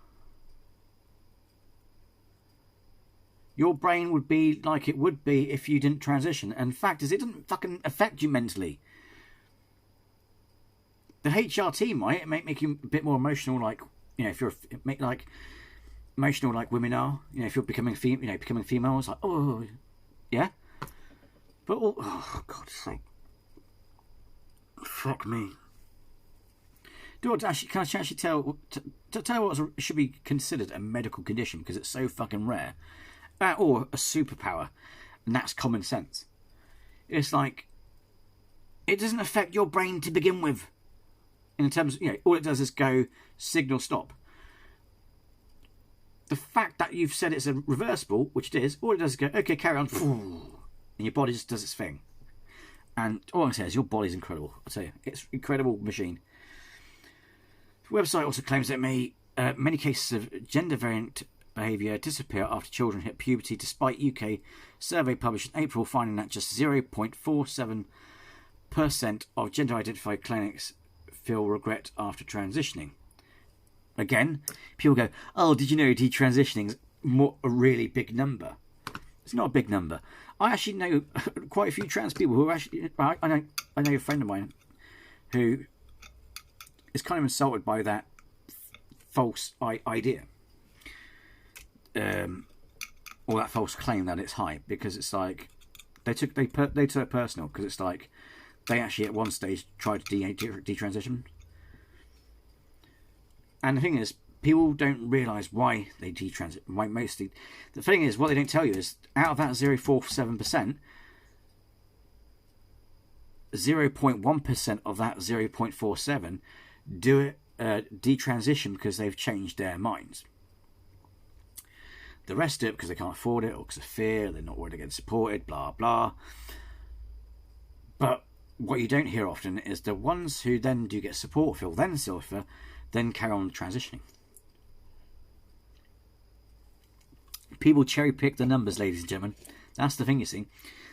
Your brain would be like it would be if you didn't transition. And the fact is, it doesn't fucking affect you mentally. The HRT might make you a bit more emotional, like, if you're emotional like women are. If you're becoming female, it's like, oh, yeah. But oh, God's sake. Fuck me. Can I actually tell what should be considered a medical condition because it's so fucking rare, or a superpower, and that's common sense. It's like it doesn't affect your brain to begin with. In terms of, all it does is go signal stop. The fact that you've said it's a reversible, which it is, all it does is go, okay, carry on, and your body just does its thing. And all I'm saying is your body's incredible. I tell you, it's an incredible machine. The website also claims that many cases of gender variant behaviour disappear after children hit puberty, despite UK survey published in April finding that just 0.47% of gender-identified clinics feel regret after transitioning. Again, people go, oh, did you know detransitioning is a really big number? It's not a big number. I actually know quite a few trans people who are actually... I know a friend of mine who is kind of insulted by that false idea. Or that false claim that it's high, because it's like... They took it personal, because it's like... They actually at one stage tried to detransition. And the thing is, people don't realise why they detransit. Why mostly, the thing is, what they don't tell you is, out of that 0.47%, 0.1% of that 0.47 do it detransition because they've changed their minds. The rest do it because they can't afford it, or because of fear, they're not worried to get supported, blah blah. But what you don't hear often is the ones who then do get support, feel then safer, then carry on transitioning. People cherry pick the numbers, ladies and gentlemen. That's the thing, you see.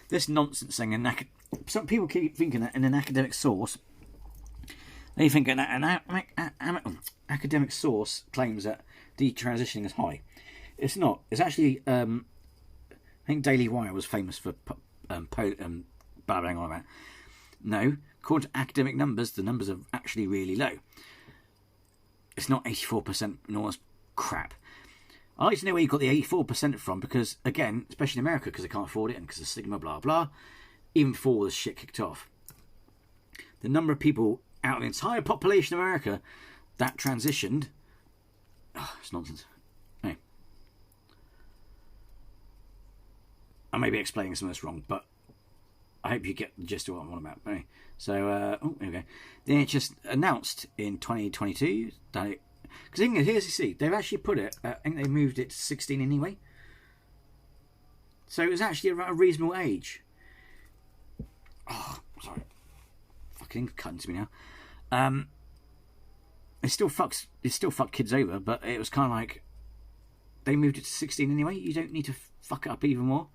This nonsense thing, some people keep thinking that in an academic source, they think that an academic source claims that detransitioning is high. It's not. It's actually, I think Daily Wire was famous for babbling on about. No, according to academic numbers, the numbers are actually really low. It's not 84% and all this crap. I like to know where you got the 84% from, because, again, especially in America, because they can't afford it and because of stigma, blah, blah, even before all this shit kicked off. The number of people out of the entire population of America that transitioned... Oh, it's nonsense. Anyway. I may be explaining some of this wrong, but I hope you get the gist of what I'm on about. Anyway, so, here we go. The NHS announced in 2022 that it... Because here's you see, they've actually put it, I think they moved it to 16 anyway. So it was actually a reasonable age. Oh, sorry. Fucking cutting to me now. It still fucked kids over, but it was kind of like, they moved it to 16 anyway. You don't need to fuck it up even more.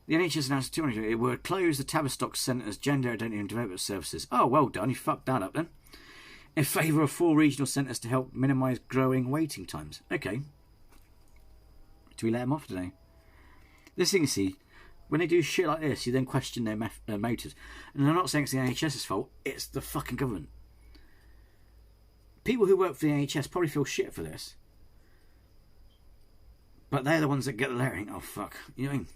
The NHS announced in 2022 it would close the Tavistock Centre's Gender Identity and Development Services. Oh, well done, you fucked that up then. In favour of 4 regional centres to help minimise growing waiting times. Okay. Do we let them off today? This thing, you see, when they do shit like this, you then question their motives. And I'm not saying it's the NHS's fault, it's the fucking government. People who work for the NHS probably feel shit for this. But they're the ones that get the letter. Oh, fuck. You know what I mean?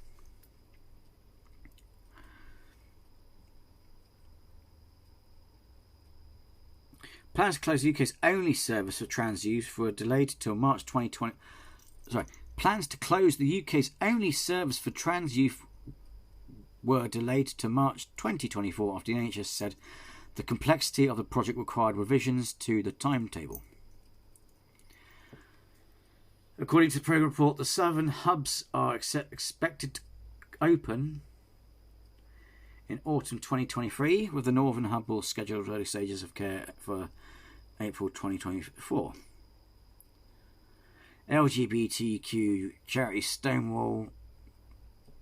Plans to close the UK's only service for trans youth were delayed till March 2020. Plans to close the UK's only service for trans youth were delayed to March 2024 after the NHS said the complexity of the project required revisions to the timetable. According to the programme report, the southern hubs are expected to open in autumn 2023, with the northern hub will schedule early stages of care for April 2024. LGBTQ charity Stonewall,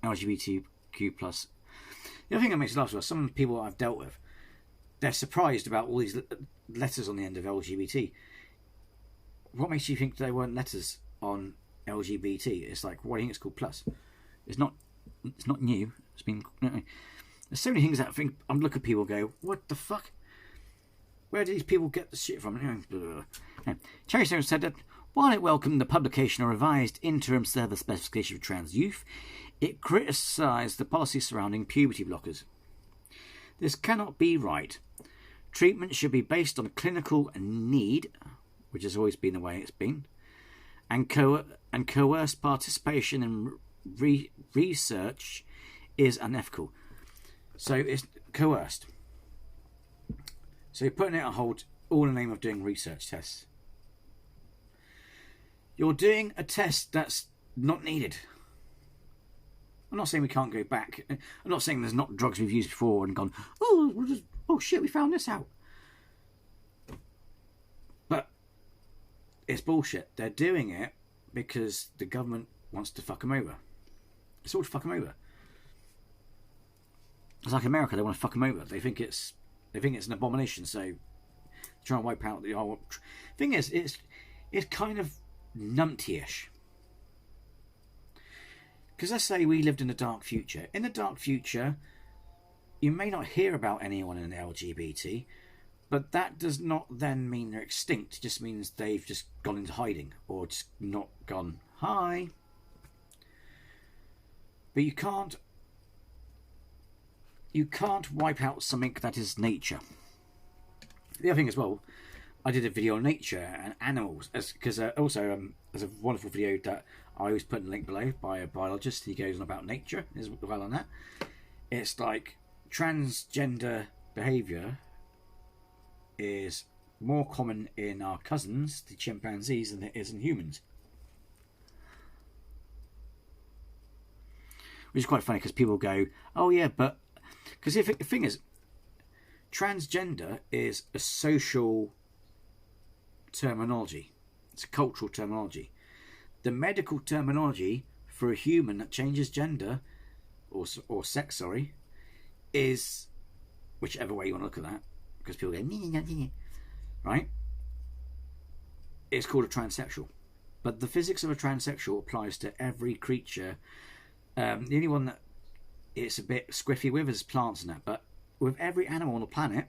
LGBTQ plus. The other thing that makes me laugh is some people I've dealt with, they're surprised about all these letters on the end of LGBT. What makes you think there weren't letters on LGBT? It's like, why do you think it's called plus? It's not new. It's been. There's so many things that I think I look at people and go, what the fuck? Where do these people get the shit from? Cherry Stone said that while it welcomed the publication of revised interim service specification for trans youth, it criticised the policy surrounding puberty blockers. This cannot be right. Treatment should be based on clinical need, which has always been the way it's been, and coerced participation in research is unethical. So it's coerced. So you're putting it on hold all in the name of doing research tests. You're doing a test that's not needed. I'm not saying we can't go back. I'm not saying there's not drugs we've used before and gone, oh shit, we found this out. But it's bullshit. They're doing it because the government wants to fuck them over. It's all to fuck them over. It's like America, they want to fuck them over. They think it's an abomination, so they're trying to wipe out the whole thing. It's kind of numpty-ish. Because let's say we lived in a dark future. In the dark future, you may not hear about anyone in the LGBT, but that does not then mean they're extinct. It just means they've just gone into hiding or just not gone, hi. But you can't wipe out something that is nature. The other thing as well, I did a video on nature and animals, because also there's a wonderful video that I always put in the link below by a biologist. He goes on about nature as well on that. It's like transgender behaviour is more common in our cousins, the chimpanzees, than it is in humans. Which is quite funny because people go, oh yeah, but... Because the thing is, transgender is a social terminology. It's a cultural terminology. The medical terminology for a human that changes gender, or sex, sorry, is, whichever way you want to look at that, because people go, right? It's called a transsexual. But the physics of a transsexual applies to every creature. The only one that it's a bit squiffy with is plants and that, but with every animal on the planet,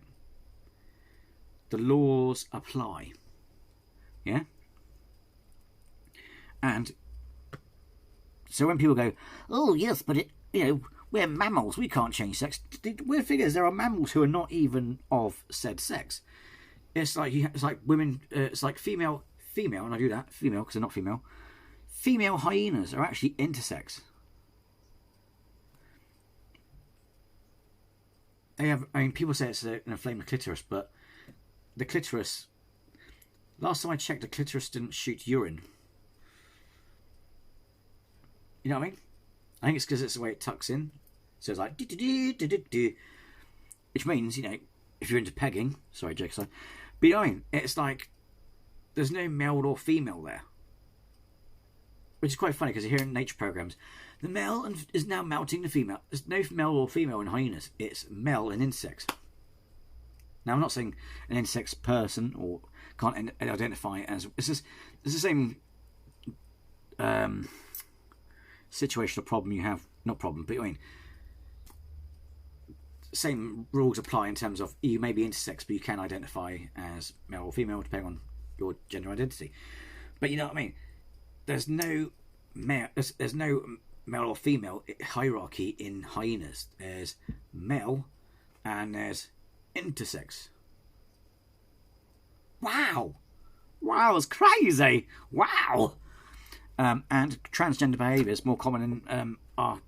the laws apply. Yeah? And so when people go, oh yes, but we're mammals, we can't change sex. Weird figures, there are mammals who are not even of said sex. It's like women. It's like female, and I do that female because they're not female. Female hyenas are actually intersex. They have. I mean, people say it's an inflamed clitoris, but the clitoris. Last time I checked, the clitoris didn't shoot urine. You know what I mean? I think it's because it's the way it tucks in. So it's like do, which means, if you're into pegging, sorry, Jake, sorry, but you know what I mean? It's like there's no male or female there, which is quite funny because you hear in nature programs, the male is now mounting the female. There's no male or female in hyenas. It's male in insects. Now I'm not saying an insect's person or can't identify as. It's the same situational problem you have. Not problem, but I mean, same rules apply in terms of you may be intersex, but you can identify as male or female depending on your gender identity. But you know what I mean? There's no male. There's no male or female hierarchy in hyenas. There's male and there's intersex. Wow, it's crazy. Wow. And transgender behaviour is more common in our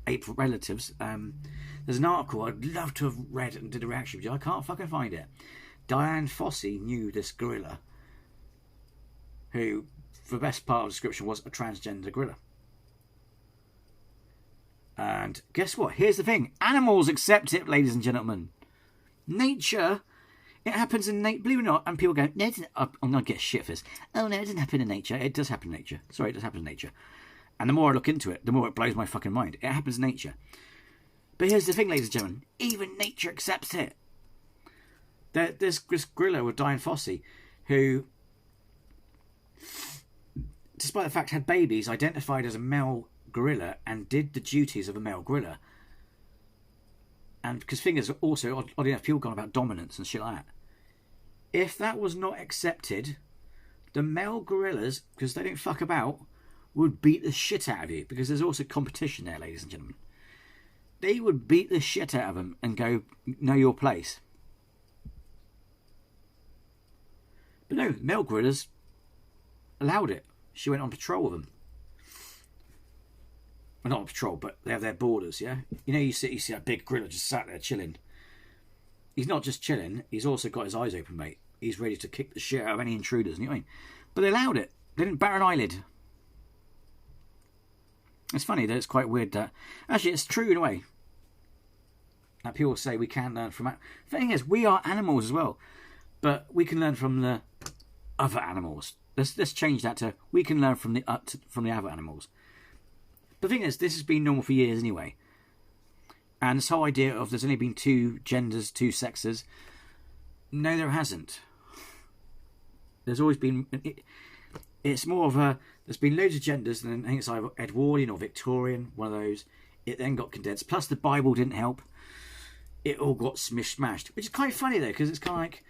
ape relatives. There's an article I'd love to have read and did a reaction video. I can't fucking find it. Diane Fossey knew this gorilla, who, for the best part of the description, was a transgender gorilla. And guess what? Here's the thing. Animals accept it, ladies and gentlemen. Nature It happens in nature, believe it or not, and people go, no, I'm going to get shit for this. Oh, no, it doesn't happen in nature. It does happen in nature. Sorry, it does happen in nature. And the more I look into it, the more it blows my fucking mind. It happens in nature. But here's the thing, ladies and gentlemen. Even nature accepts it. There's this gorilla with Diane Fossey, who, despite the fact had babies, identified as a male gorilla and did the duties of a male gorilla. And because things are also, oddly enough, people gone about dominance and shit like that. If that was not accepted, the male gorillas, because they don't fuck about, would beat the shit out of you. Because there's also competition there, ladies and gentlemen. They would beat the shit out of them and go, know your place. But no, male gorillas allowed it. She went on patrol with them. Well, not on patrol, but they have their borders, yeah? You know, you see that big gorilla just sat there chilling. He's not just chilling, he's also got his eyes open, mate. He's ready to kick the shit out of any intruders, you know what I mean? But they allowed it. They didn't bat an eyelid. It's funny that it's quite weird that... Actually, it's true in a way. That people say we can learn from... The thing is, we are animals as well. But we can learn from the other animals. Let's change that to we can learn from the other animals. The thing is, this has been normal for years anyway. And this whole idea of there's only been two genders, two sexes. No, there hasn't. There's always been... It's more of a... There's been loads of genders, and I think it's either Edwardian or Victorian, one of those. It then got condensed. Plus, the Bible didn't help. It all got smashed. Which is kind of funny, though, because it's kind of like...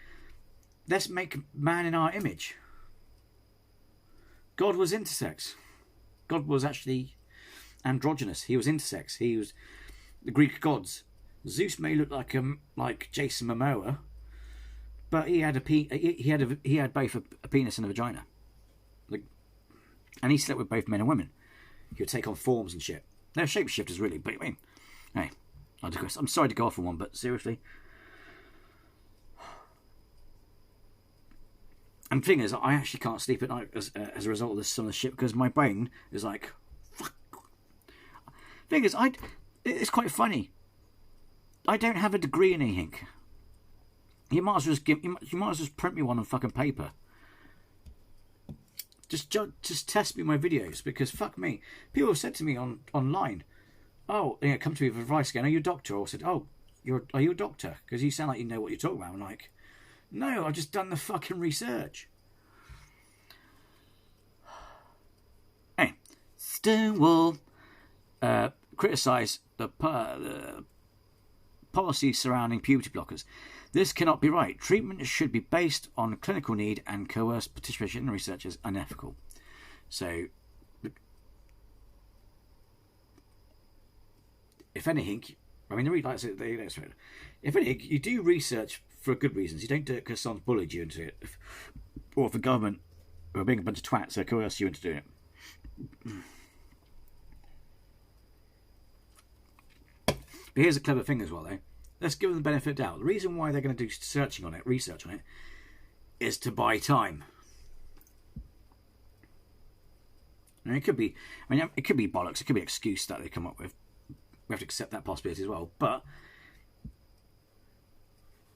Let's make man in our image. God was intersex. God was actually androgynous. He was intersex. He was the Greek gods. Zeus may look like Jason Momoa, but he had both a penis and a vagina. And he slept with both men and women. He would take on forms and shit. They're shapeshifters, really. But I mean, hey, I digress. I'm sorry to go off on one, but seriously. And the thing is, I actually can't sleep at night as a result of some of the shit because my brain is like, fuck. Thing is, it's quite funny. I don't have a degree in anything. You might as well just print me one on fucking paper. Just test me my videos because fuck me. People have said to me online, oh, come to me for advice again. Are you a doctor? Or said, oh, are you a doctor? Because you sound like you know what you're talking about. I'm like, no, I've just done the fucking research. Hey, Stonewall criticised the policy surrounding puberty blockers. This cannot be right. Treatment should be based on clinical need and coerced participation in research is unethical. So, if anything, I mean, if anything, you do research for good reasons. You don't do it because someone's bullied you into it, or if the government are being a bunch of twats, they coerce you into doing it. But here's a clever thing as well, though. Let's give them the benefit of the doubt. The reason why they're going to do research on it, is to buy time. And it could be bollocks. It could be an excuse that they come up with. We have to accept that possibility as well. But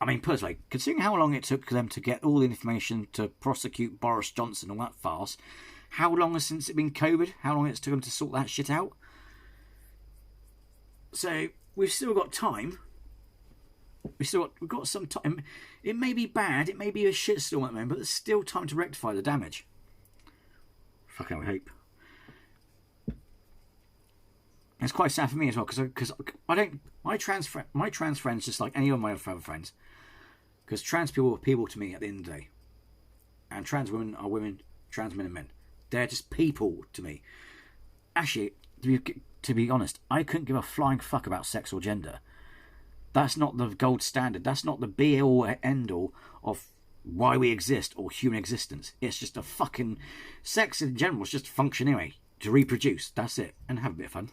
I mean, personally, considering how long it took them to get all the information to prosecute Boris Johnson and all that farce, how long has since it been COVID? How long it's took them to sort that shit out? So we've still got time. We've got some time. It may be bad, it may be a shitstorm at the moment, but there's still time to rectify the damage. Fucking hope. It's quite sad for me as well because I don't my trans friends just like any of my other friends, because trans people are people to me at the end of the day, and trans women are women, trans men are men. They're just people to me. Actually, to be honest, I couldn't give a flying fuck about sex or gender. That's not the gold standard. That's not the be-all, end-all of why we exist or human existence. It's just a fucking... Sex in general is just a function anyway. To reproduce. That's it. And have a bit of fun.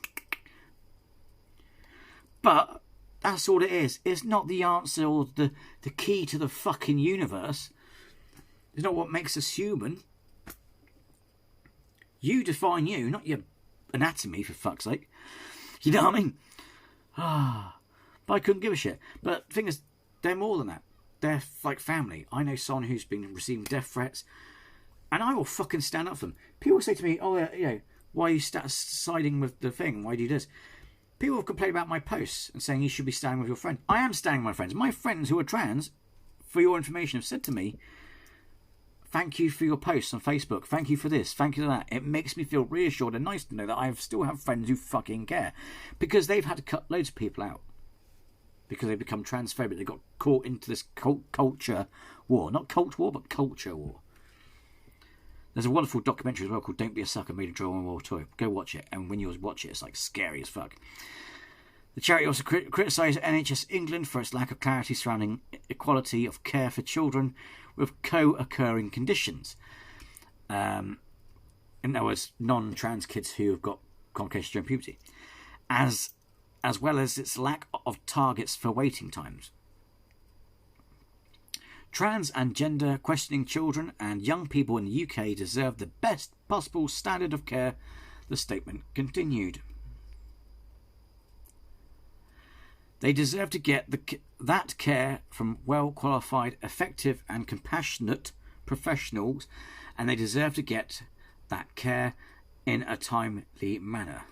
But that's all it is. It's not the answer or the key to the fucking universe. It's not what makes us human. You define you, not your anatomy, for fuck's sake. You know what I mean? But I couldn't give a shit. But the thing is, they're more than that. they're like family. I know someone who's been receiving death threats, and I will fucking stand up for them. People say to me, "Oh, why are you siding with the thing? Why do you do this?" People have complained about my posts and saying you should be standing with your friend. I am standing with my friends. My friends who are trans, for your information, have said to me, "Thank you for your posts on Facebook. Thank you for this. Thank you for that." It makes me feel reassured and nice to know that I still have friends who fucking care, because they've had to cut loads of people out because they've become transphobic. They got caught into this culture war, not cult war, but culture war. There's a wonderful documentary as well called "Don't Be a Sucker," made a World War II. Go watch it, and when you watch it, it's like scary as fuck. The charity also criticised NHS England for its lack of clarity surrounding equality of care for children with co-occurring conditions. In other words, non-trans kids who have got complications during puberty, as well as its lack of targets for waiting times. Trans and gender questioning children and young people in the UK deserve the best possible standard of care, the statement continued. They deserve to get that care from well-qualified, effective and compassionate professionals, and they deserve to get that care in a timely manner.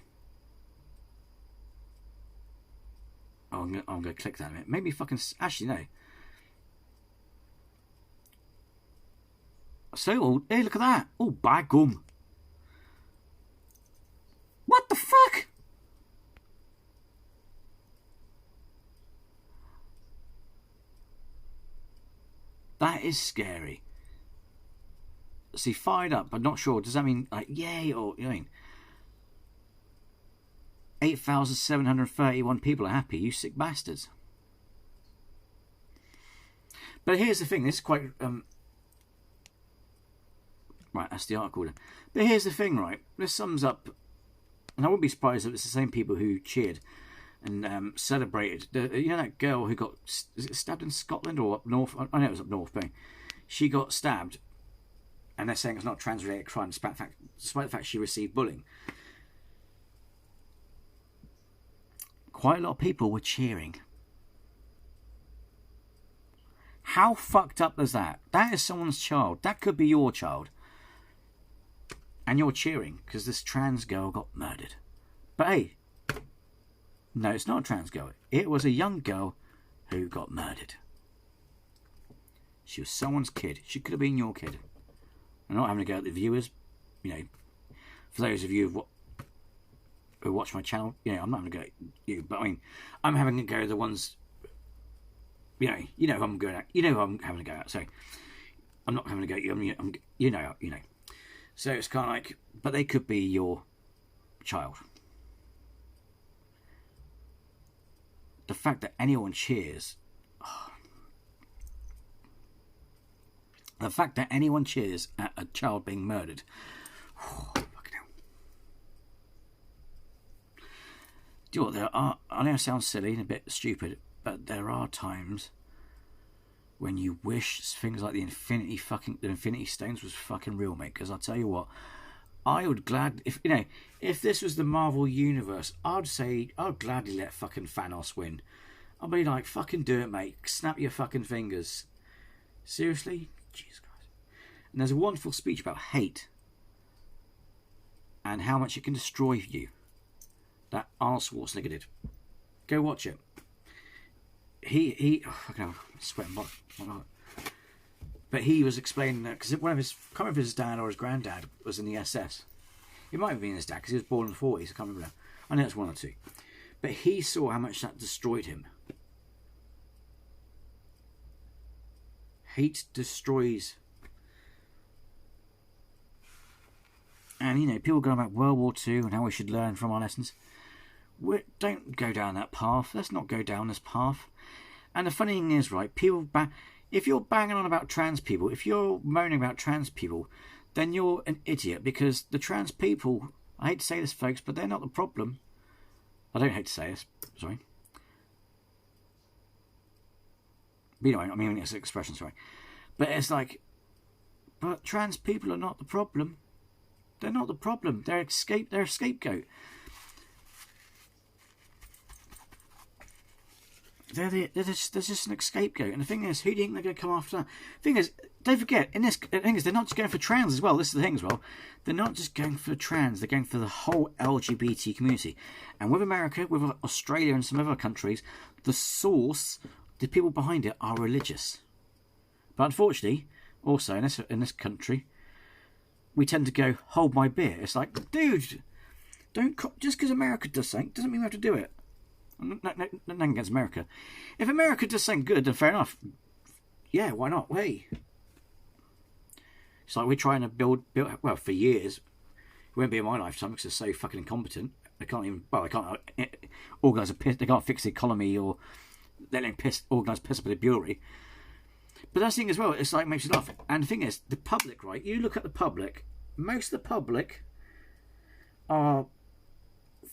Oh, I'm going to click that in a minute. Maybe fucking... Actually, no. So, hey, look at that. Oh, by gum. What the fuck? That is scary. See, fired up, but not sure. Does that mean, like, yay, or, you know what I mean? 8,731 people are happy, you sick bastards. But here's the thing, this is quite... Right, that's the article. But here's the thing, right? This sums up, and I wouldn't be surprised if it's the same people who cheered and celebrated. You know that girl who got stabbed in Scotland or up north? I know it was up north, but she got stabbed, and they're saying it's not a trans-related crime, despite the fact she received bullying. Quite a lot of people were cheering. How fucked up is that? That is someone's child. That could be your child. And you're cheering because this trans girl got murdered. But hey, no, it's not a trans girl. It was a young girl who got murdered. She was someone's kid. She could have been your kid. I'm not having a go at the viewers. You know, for those of you who watch my channel, you know, I'm not having a go at you. But I mean, I'm having a go at the ones, you know who I'm going at. You know who I'm having a go at. So I'm not having a go at you. You know. So it's kind of like, but they could be your child. The fact that anyone cheers, the fact that anyone cheers at a child being murdered, fucking hell. Do you know what, I know it sounds silly and a bit stupid, but there are times when you wish things like the Infinity Stones was fucking real, mate. Because I'll tell you what, I would if this was the Marvel Universe, I'd gladly let fucking Thanos win. I'd be like, fucking do it, mate. Snap your fucking fingers. Seriously? Jesus Christ. And there's a wonderful speech about hate and how much it can destroy you that Arnold Schwarzenegger did. Go watch it. He fucking hell, I'm sweating. But he was explaining that because one of his, I can't remember if his dad or his granddad was in the SS. It might have been his dad because he was born in the 40s. I can't remember now. I know it's one or two. But he saw how much that destroyed him. Hate destroys. And you know, people go about World War II and how we should learn from our lessons. Don't go down that path. Let's not go down this path. And the funny thing is, right, if you're banging on about trans people, if you're moaning about trans people, then you're an idiot, because the trans people, I hate to say this, folks, but they're not the problem. I don't hate to say this, sorry. But anyway, I mean, it's an expression, sorry. But it's like, but trans people are not the problem. They're not the problem. They're a scapegoat. they're just an scapegoat. And the thing is, who do you think they're going to come after? The thing is, don't forget, they're not just going for trans as well. This is the thing as well. They're not just going for trans. They're going for the whole LGBT community. And with America, with Australia and some other countries, the source, the people behind it are religious. But unfortunately, also in this country, we tend to go, hold my beer. It's like, dude, just because America does something doesn't mean we have to do it. Nothing against America. If America does something good, then fair enough. Yeah, why not? Hey. It's like we're trying to build well, for years. It won't be in my lifetime because they're so fucking incompetent. They can't even, they can't organise they can't fix the economy, or they don't organise piss up at a brewery. But that's the thing as well, it's like, makes you laugh. And the thing is, the public, right? You look at the public, most of the public are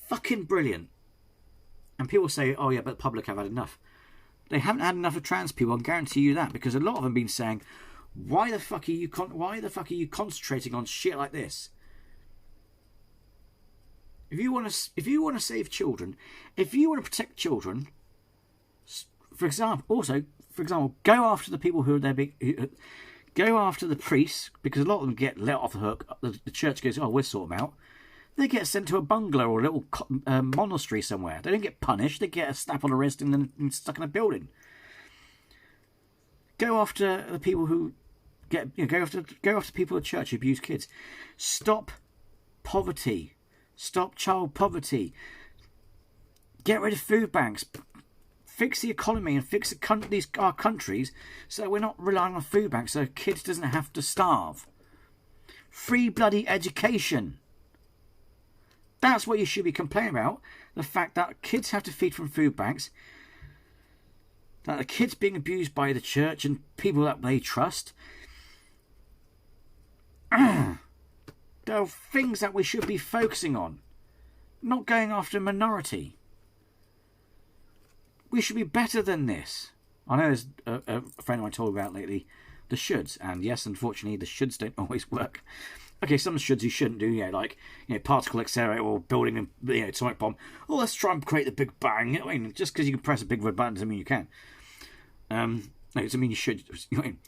fucking brilliant. And people say, oh yeah, but the public have had enough. They haven't had enough of trans people, I'll guarantee you that, because a lot of them have been saying, why the fuck are you concentrating on shit like this? If you want to save children, if you want to protect children, for example, go after the people who are go after the priests, because a lot of them get let off the hook. The church goes, oh, we'll sort them out. They get sent to a bungalow or a little monastery somewhere. They don't get punished. They get a slap on the wrist and then stuck in a building. Go after the people who go after people at church who abuse kids. Stop poverty. Stop child poverty. Get rid of food banks. Fix the economy and fix our countries so we're not relying on food banks so kids doesn't have to starve. Free bloody education. That's what you should be complaining about. The fact that kids have to feed from food banks. That the kids being abused by the church and people that they trust. There are things that we should be focusing on. Not going after a minority. We should be better than this. I know there's a friend of mine told about lately the shoulds. And yes, unfortunately, the shoulds don't always work. Okay, some shoulds you shouldn't do, like particle accelerator or building a atomic bomb. Oh, let's try and create the Big Bang. I mean, just because you can press a big red button doesn't mean you can. No, it doesn't mean you should. You know what I mean?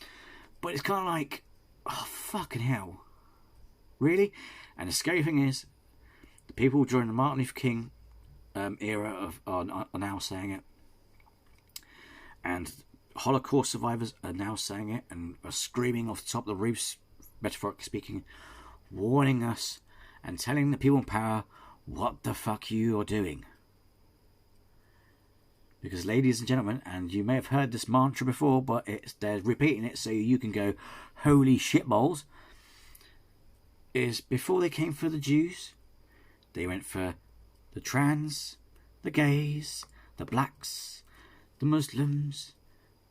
But it's kind of like, oh, fucking hell. Really? And the scary thing is, the people during the Martin Luther King era are now saying it. And Holocaust survivors are now saying it and are screaming off the top of the roofs, metaphorically speaking, warning us and telling the people in power what the fuck you are doing. Because, ladies and gentlemen, and you may have heard this mantra before, but they're repeating it so you can go, holy shitballs, is before they came for the Jews, they went for the trans, the gays, the blacks, the Muslims,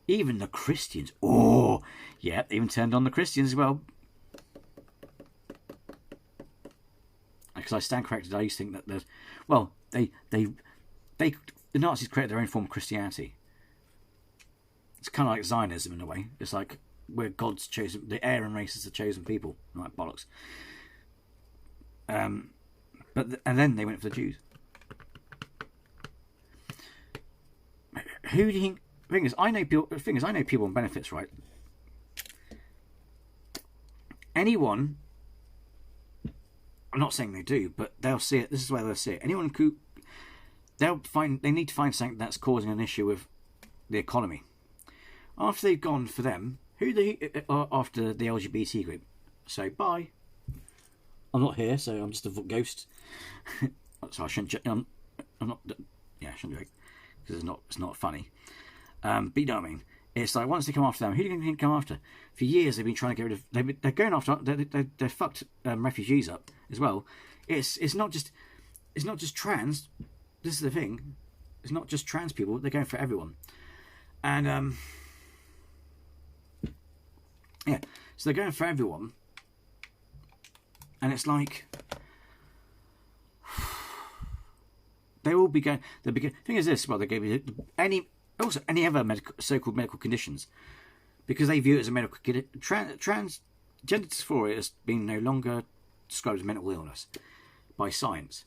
even the Christians. Oh, yeah, they even turned on the Christians as well. Because I stand corrected, I used to think that there's, well, the Nazis created their own form of Christianity. It's kind of like Zionism in a way. It's like we're God's chosen, the Aryan race is the chosen people, like bollocks. And then they went for the Jews. Who do you think? The thing is, I know people on benefits, right? Anyone, I'm not saying they do, but they'll see it. This is where they'll see it. Anyone who they need to find something that's causing an issue with the economy. After they've gone for them, after the LGBT group. So bye. I'm not here, so I'm just a ghost. So I shouldn't. I'm not. Yeah, I shouldn't joke because it's not funny. But you know what I mean. It's like once they come after them, who do you think they come after? For years they've been trying to get rid of. They're going after. They fucked refugees up as well. It's not just trans. This is the thing. It's not just trans people. They're going for everyone. And yeah. So they're going for everyone. And it's like they will be going. They'll be going. Thing is this: well, they gave you any other so-called medical conditions because they view it as a medical condition. Transgender dysphoria has been no longer described as mental illness by science.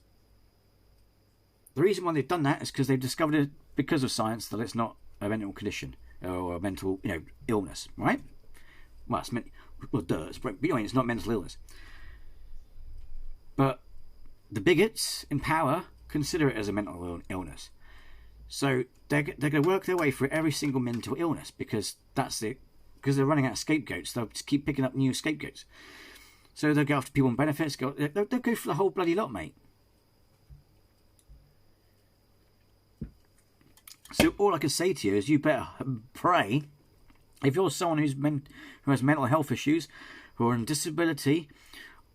The reason why they've done that is because they've discovered it because of science that it's not a mental condition or a mental, illness, right? Well, it's not mental illness. But the bigots in power consider it as a mental illness. So they're going to work their way through every single mental illness because because they're running out of scapegoats. They'll just keep picking up new scapegoats. So they'll go after people on benefits. They'll go for the whole bloody lot, mate. So all I can say to you is you better pray. If you're someone who has mental health issues, who are on disability,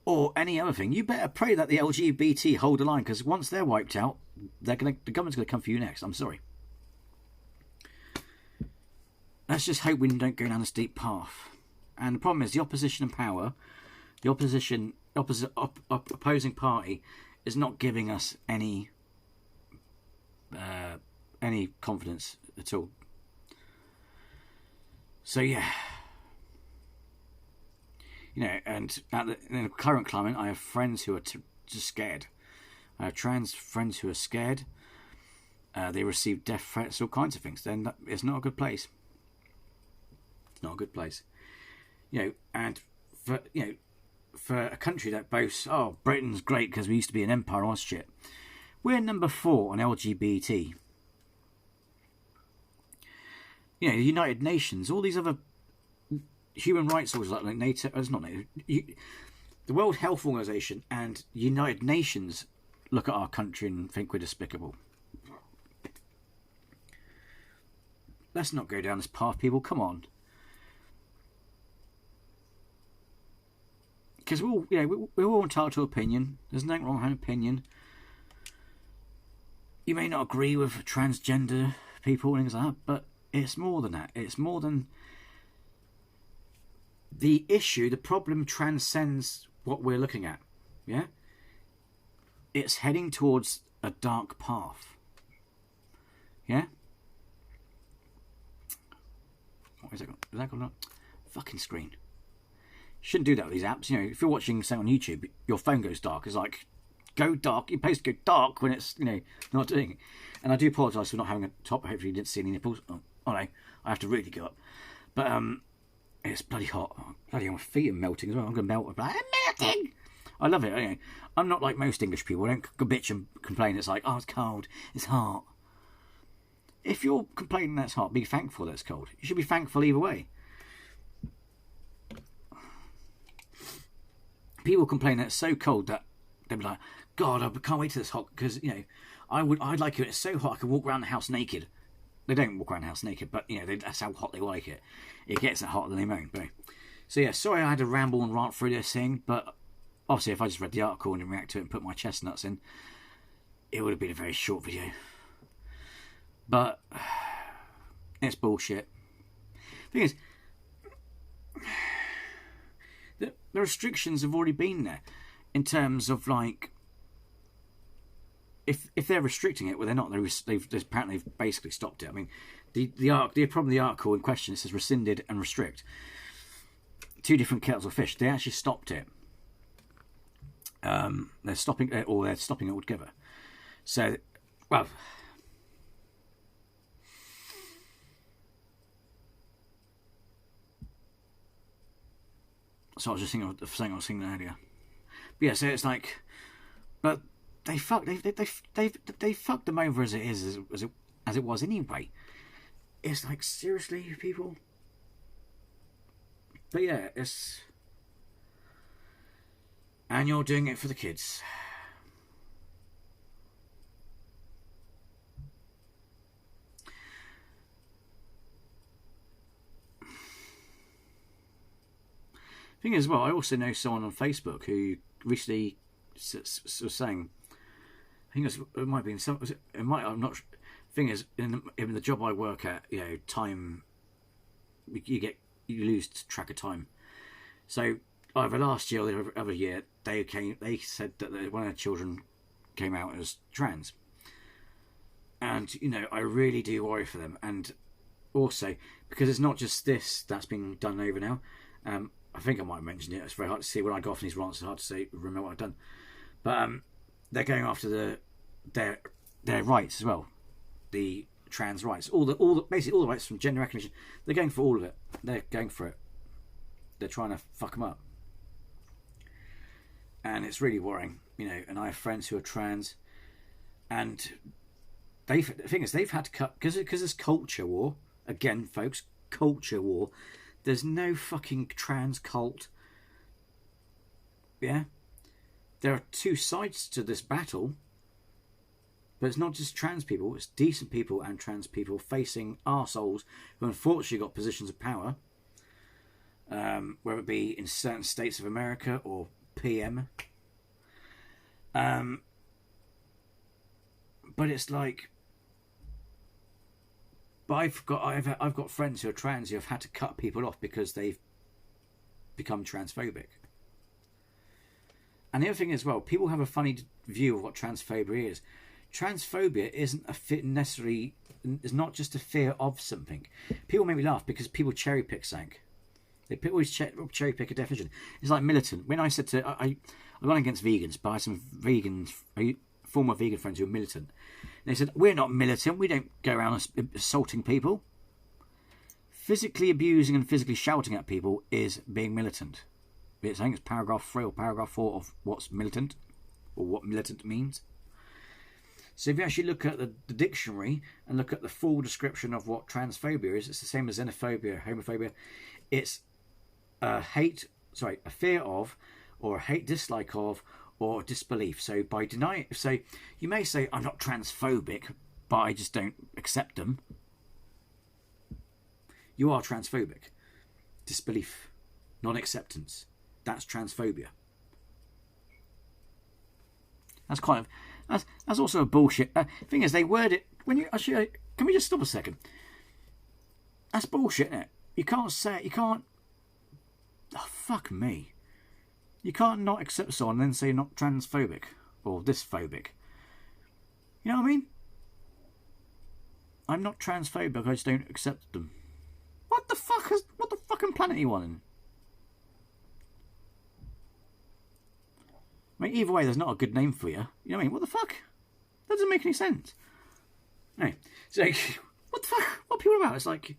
or any other thing, you better pray that the LGBT hold the line, because once they're wiped out, the government's going to come for you next. I'm sorry. Let's just hope we don't go down this deep path. And the problem is the opposition in power, the opposing party, is not giving us any confidence at all. So yeah. And in the current climate, I have friends who are just scared. I have trans friends who are scared. They receive death threats, all kinds of things. Then it's not a good place. It's not a good place. And for a country that boasts, oh, Britain's great because we used to be an empire, all shit. We're number 4 on LGBT. The United Nations, all these other human rights organisations like NATO, it's not NATO, the World Health Organization and United Nations look at our country and think we're despicable. Let's not go down this path, people. Come on, because we're all entitled to opinion. There's nothing wrong with having an opinion. You may not agree with transgender people and things like that, but it's more than that. It's more than the issue. The problem transcends what we're looking at. Yeah? It's heading towards a dark path. Yeah? What is that? Is that going on? Fucking screen. Shouldn't do that with these apps. If you're watching something on YouTube, your phone goes dark. It's like, go dark. You're supposed to go dark when it's, not doing it. And I do apologise for not having a top. Hopefully you didn't see any nipples. Oh no, I have to really go up. But it's bloody hot. Oh, bloody hell, my feet are melting as well. I'm going to melt. I'm melting! I love it. I'm not like most English people. I don't bitch and complain. It's like, oh, it's cold. It's hot. If you're complaining that's hot, be thankful that it's cold. You should be thankful either way. People complain that it's so cold that they'll be like, God, I can't wait till it's hot because, I'd like it. It's so hot I can walk around the house naked. They don't walk around the house naked, but, that's how hot they like it. It gets that hot, then they moan. But, so, yeah, sorry I had to ramble and rant through this thing, but obviously if I just read the article and react to it and put my chestnuts in, it would have been a very short video. But it's bullshit. The thing is, the restrictions have already been there in terms of, like, if they're restricting it, well, they're not. They've apparently basically stopped it. I mean, the problem, the article in question, it says rescinded and restrict. 2 different kettles of fish. They actually stopped it. They're stopping it, or they're stopping it altogether. So, well, so I was just thinking of the thing I was thinking earlier. But yeah, so it's like, but they fucked them over as it was anyway. It's like, seriously, people. But yeah, and you're doing it for the kids. Thing is, well, I also know someone on Facebook who recently was saying, I think it might be in some, it might, I'm not. Thing is, in the job I work at, time, you lose track of time. So either last year or the other year, they said that one of their children came out as trans, and I really do worry for them, and also because it's not just this that's being done over now. I think I might have mentioned it. It's very hard to see when I go off in these rants. It's hard to say, remember what I've done. But they're going after their rights as well. The trans rights, basically all the rights from gender recognition. They're going for all of it. They're going for it. They're trying to fuck them up, and it's really worrying, you know. And I have friends who are trans, and the thing is, they've had to cut because there's culture war again, folks. Culture war. There's no fucking trans cult. Yeah, there are two sides to this battle. But it's not just trans people, it's decent people and trans people facing arseholes who unfortunately got positions of power, whether it be in certain states of America or PM. But it's like, but I've got friends who are trans who have had to cut people off because they've become transphobic. And the other thing as well, people have a funny view of what transphobia is. Transphobia isn't necessarily, is not just a fear of something. People make me laugh because people cherry pick something. They always cherry pick a definition. It's like militant. When I said I went against vegans, by some former vegan friends who are militant. And they said, we're not militant, we don't go around assaulting people. Physically abusing and physically shouting at people is being militant. I think it's paragraph 3 or paragraph 4 of what's militant, or what militant means. So if you actually look at the dictionary and look at the full description of what transphobia is, it's the same as xenophobia, homophobia. It's a fear of, or a hate, dislike of, or disbelief. So by denying, so you may say, I'm not transphobic, but I just don't accept them. You are transphobic. Disbelief, non-acceptance. That's transphobia. That's kind of, that's also a bullshit. Thing is, they word it when you actually. Can we just stop a second? That's bullshit, isn't it? You can't say, you can't. Oh, fuck me. You can't not accept someone and then say you're not transphobic or dysphobic. You know what I mean? I'm not transphobic. I just don't accept them. What the fucking planet are you on in? I mean, either way, there's not a good name for you. You know what I mean? What the fuck? That doesn't make any sense. Anyway, so what the fuck? What are people about? It's like,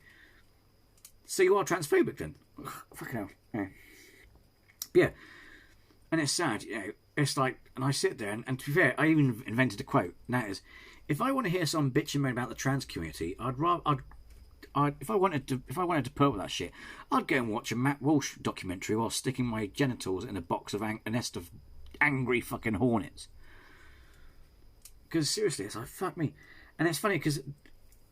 so you are transphobic then? Ugh, fucking hell. Yeah. Yeah. And it's sad, you know. It's like, and I sit there, and to be fair, I even invented a quote. And that is, if I want to hear some bitching moan about the trans community, if I wanted to put up with that shit, I'd go and watch a Matt Walsh documentary while sticking my genitals in a box of a nest of angry fucking hornets. Because seriously, it's like, fuck me. And it's funny because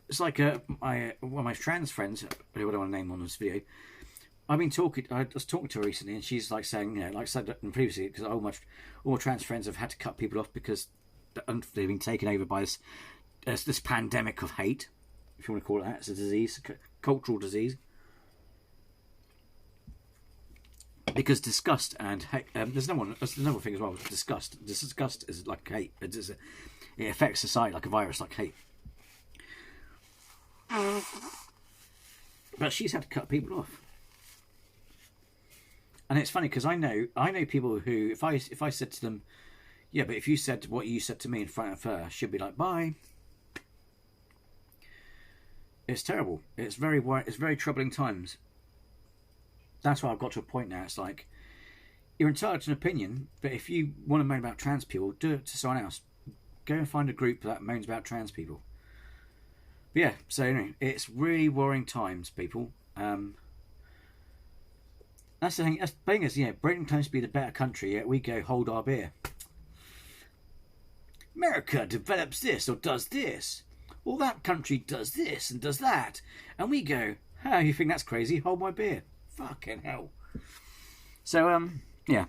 it's like one of my trans friends, who I don't want to name on this video, I was talking to her recently, and she's like saying, you know, like I said previously, because all my trans friends have had to cut people off because they've been taken over by this pandemic of hate, if you want to call it that. It's a disease, a cultural disease. Because disgust and hate, there's another thing as well. Disgust. Disgust is like hate. It affects society like a virus, like hate. But she's had to cut people off, and it's funny because I know people who, if I said to them, yeah, but if you said what you said to me in front of her, she'd be like, bye. It's terrible. It's very troubling times. That's why I've got to a point now. It's like, you're entitled to an opinion, but if you want to moan about trans people, do it to someone else. Go and find a group that moans about trans people. But yeah, so anyway, it's really worrying times, people. That's the thing. The thing is, yeah, Britain claims to be the better country, yet we go hold our beer. America develops this or does this. Well, that country does this and does that. And we go, oh, you think that's crazy? Hold my beer. Fucking hell. So, yeah.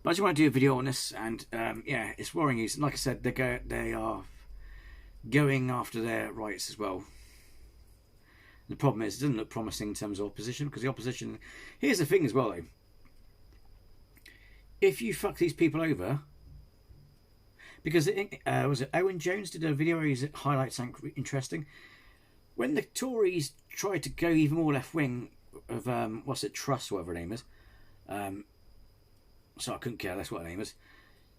But I just want to do a video on this, and, yeah, it's worrying. And like I said, they are going after their rights as well. The problem is, it doesn't look promising in terms of opposition, because the opposition... Here's the thing as well, though. If you fuck these people over... Because, was it Owen Jones did a video where he highlights something interesting? When the Tories tried to go even more left-wing of, Truss, whatever her name is. So I couldn't care less what her name is.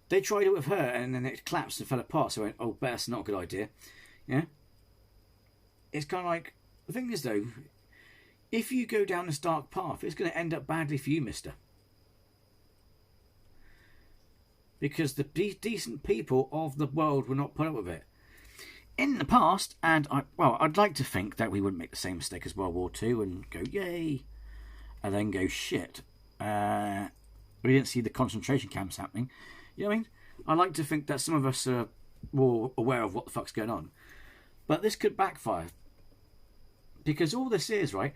They tried it with her, and then it collapsed and fell apart, so I went, oh, that's not a good idea. Yeah? it's kind of like, the thing is though, if you go down this dark path, it's going to end up badly for you, mister. Because the decent people of the world will not put up with it. In the past, and I'd like to think that we wouldn't make the same mistake as World War II and go, yay, and then go, shit. We didn't see the concentration camps happening. You know what I mean? I like to think that some of us are more aware of what the fuck's going on. But this could backfire. Because all this is, right,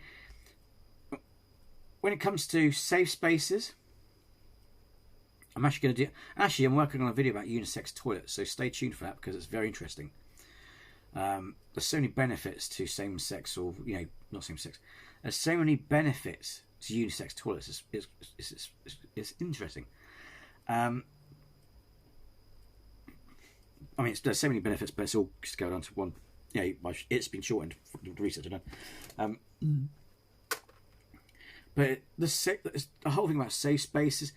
when it comes to safe spaces, I'm actually going to do... Actually, I'm working on a video about unisex toilets, so stay tuned for that because it's very interesting. There's so many benefits to same-sex, or, you know, not same-sex. There's so many benefits to unisex toilets. It's interesting. I mean, there's so many benefits, but it's all just going on to one. Yeah, it's been shortened for the research I've done. But the whole thing about safe spaces,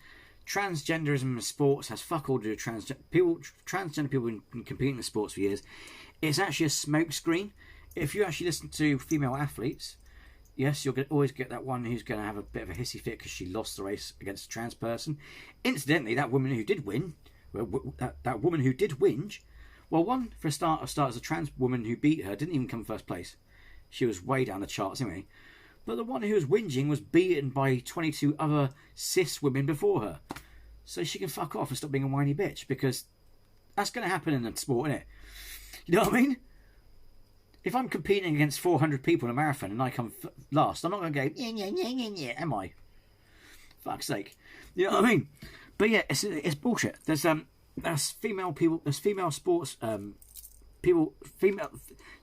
transgenderism in sports has fuck all to do with transgender people have been competing in sports for years. It's actually a smokescreen. If you actually listen to female athletes, yes, you'll always get that one who's going to have a bit of a hissy fit because she lost the race against a trans person. Incidentally, that woman who did win, that woman who did whinge, well, one, for a start as a trans woman who beat her, didn't even come first place. She was way down the charts anyway. But the one who was whinging was beaten by 22 other cis women before her. So she can fuck off and stop being a whiny bitch, because that's going to happen in the sport, innit? You know what I mean? If I'm competing against 400 people in a marathon and I come last, I'm not going to go, yeah, am I? Fuck's sake. You know what I mean? But yeah, it's bullshit. There's female people, there's female sports, female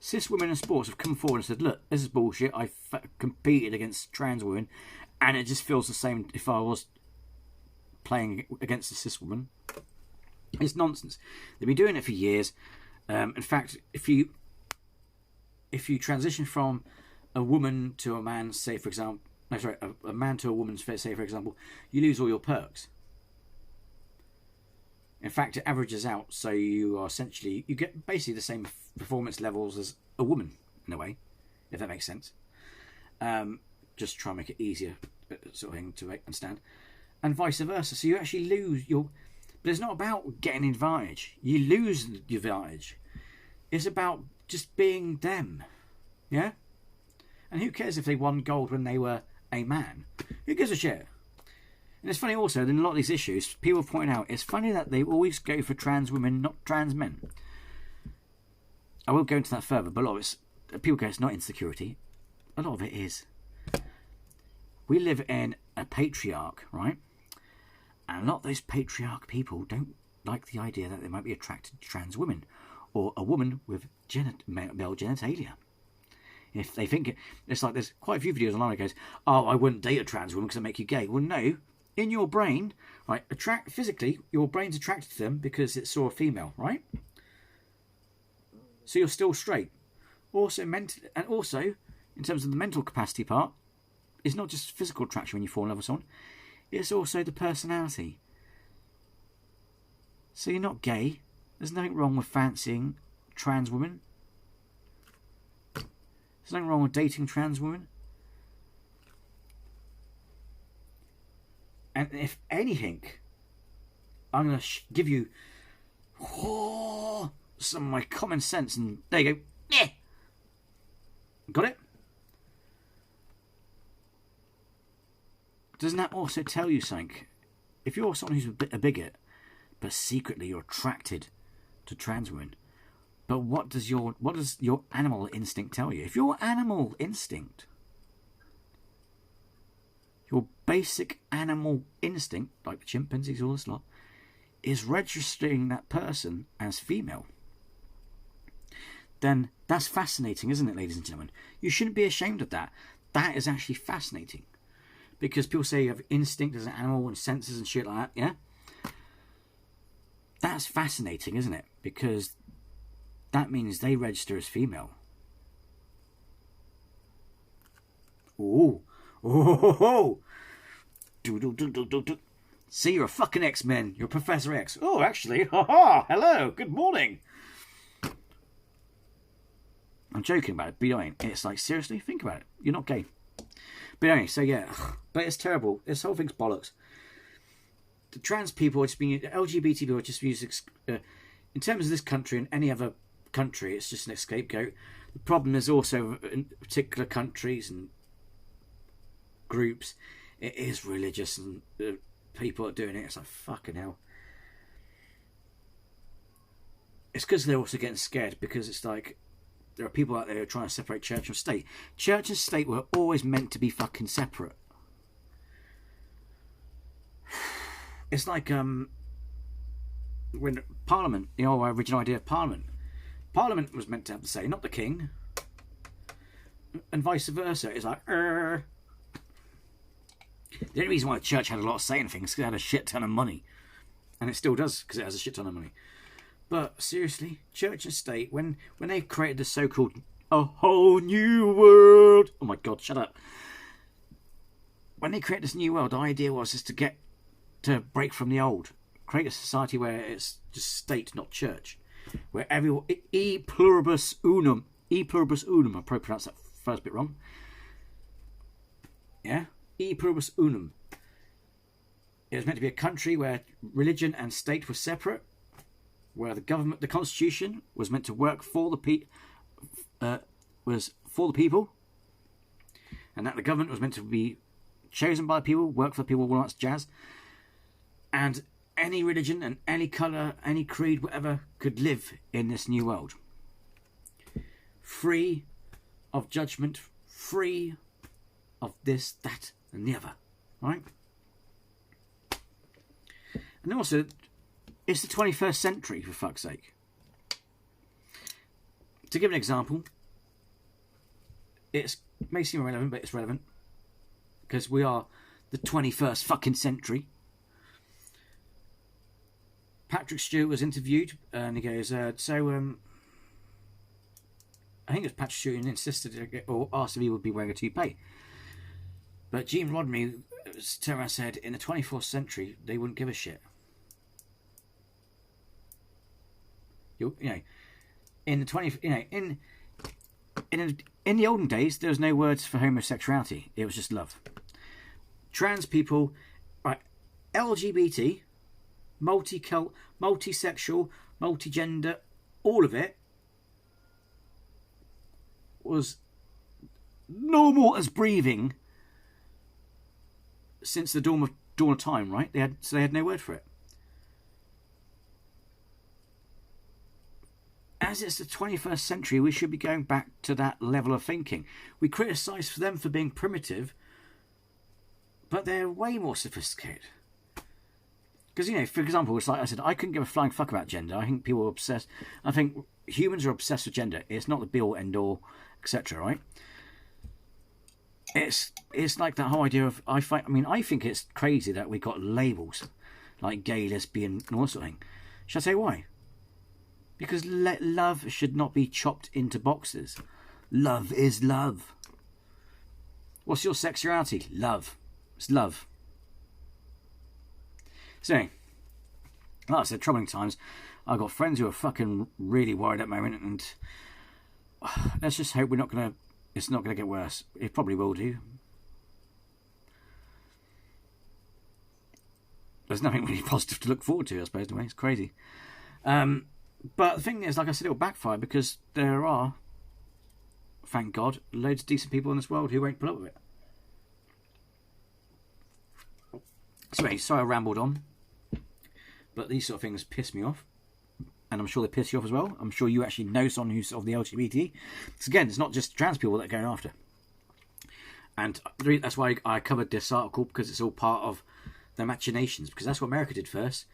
cis women in sports have come forward and said, look, this is bullshit. I competed against trans women and it just feels the same if I was playing against a cis woman. It's nonsense. They've been doing it for years. In fact, if you transition from a woman to a man, say for example, a man to a woman, say for example, you lose all your perks. In fact, it averages out, so you are essentially, you get basically the same performance levels as a woman, in a way, if that makes sense. Just try and make it easier, sort of thing, to understand. And vice versa. So you actually lose your... But it's not about getting an advantage. You lose your advantage. It's about just being them. Yeah? And who cares if they won gold when they were a man? Who gives a shit? And it's funny also, in a lot of these issues, people point out, it's funny that they always go for trans women, not trans men. I won't go into that further, but a lot of it's... People go, it's not insecurity. A lot of it is. We live in a patriarch, right? And a lot of those patriarch people don't like the idea that they might be attracted to trans women or a woman with male genitalia. If they think it's like, there's quite a few videos online that goes, oh, I wouldn't date a trans woman because they make you gay. Well, no, in your brain, right, physically, your brain's attracted to them because it saw a female, right? So you're still straight. Also, mentally, and also, in terms of the mental capacity part, it's not just physical attraction when you fall in love with someone. It's also the personality. So you're not gay. There's nothing wrong with fancying trans women. There's nothing wrong with dating trans women. And if anything, I'm going to give you some of my common sense, and there you go. Yeah. Got it? Doesn't that also tell you something? If you're someone who's a bigot, but secretly you're attracted to trans women, but what does your animal instinct tell you? If your animal instinct, your basic animal instinct, like the chimpanzees, all this lot, is registering that person as female, then that's fascinating, isn't it, ladies and gentlemen? You shouldn't be ashamed of that. That is actually fascinating. Because people say you have instinct as an animal and senses and shit like that, yeah? That's fascinating, isn't it? Because that means they register as female. Ooh. Oh. See, you're a fucking X-Men. You're Professor X. Oh, actually. Ha-ha. Hello. Good morning. I'm joking about it, but it's like, seriously, think about it. You're not gay. But anyway, so yeah, but it's terrible. This whole thing's bollocks. The trans people are just being, LGBT people are just used, in terms of this country and any other country, it's just an scapegoat. The problem is also in particular countries and groups, it is religious and people are doing it. It's like, fucking hell. It's because they're also getting scared, because it's like, there are people out there who are trying to separate church and state. Church and state were always meant to be fucking separate. It's like when Parliament, the old original idea of Parliament. Parliament was meant to have the say, not the king. And vice versa. It's like, The only reason why the church had a lot of say in things is because it had a shit ton of money. And it still does, because it has a shit ton of money. But seriously, church and state, when they created the so-called a whole new world, oh my god, shut up. When they created this new world, the idea was just to break from the old, create a society where it's just state, not church, where everyone, e pluribus unum, I probably pronounced that first bit wrong. Yeah, e pluribus unum. It was meant to be a country where religion and state were separate, where the government, the constitution, was meant to work for the people, and that the government was meant to be chosen by the people, work for the people, all that jazz, and any religion and any colour, any creed, whatever, could live in this new world, free of judgment, free of this, that, and the other, right? And also, it's the 21st century, for fuck's sake. To give an example, it may seem irrelevant, but it's relevant, because we are the 21st fucking century. Patrick Stewart was interviewed, and he goes, I think it was Patrick Stewart who insisted or asked if he would be wearing a toupee. But Gene Roddenberry turned around and said, in the 24th century, they wouldn't give a shit. In the in the olden days, there was no words for homosexuality. It was just love. Trans people, right? LGBT, multi-cult, multi-sexual, multi-gender, all of it was normal as breathing since the dawn of time, right? They had no word for it. As it's the 21st century, we should be going back to that level of thinking. We criticise them for being primitive, but they're way more sophisticated. Because, for example, it's like I said, I couldn't give a flying fuck about gender. I think people are obsessed. I think humans are obsessed with gender. It's not the be-all, end-all, etc., right? It's like that whole idea of, I think it's crazy that we got labels like gay, lesbian, and all that sort of thing. Shall I say why? Because love should not be chopped into boxes. Love is love. What's your sexuality? Love. It's love. So, like I said, troubling times. I've got friends who are fucking really worried at the moment, and let's just hope it's not gonna get worse. It probably will do. There's nothing really positive to look forward to, I suppose, anyway. It's crazy. But the thing is, like I said, it will backfire, because there are, thank God, loads of decent people in this world who won't put up with it. So anyway, sorry I rambled on, but these sort of things piss me off, and I'm sure they piss you off as well. I'm sure you actually know someone who's of the LGBT. Because again, it's not just trans people that are going after. And that's why I covered this article, because it's all part of their machinations, because that's what America did first.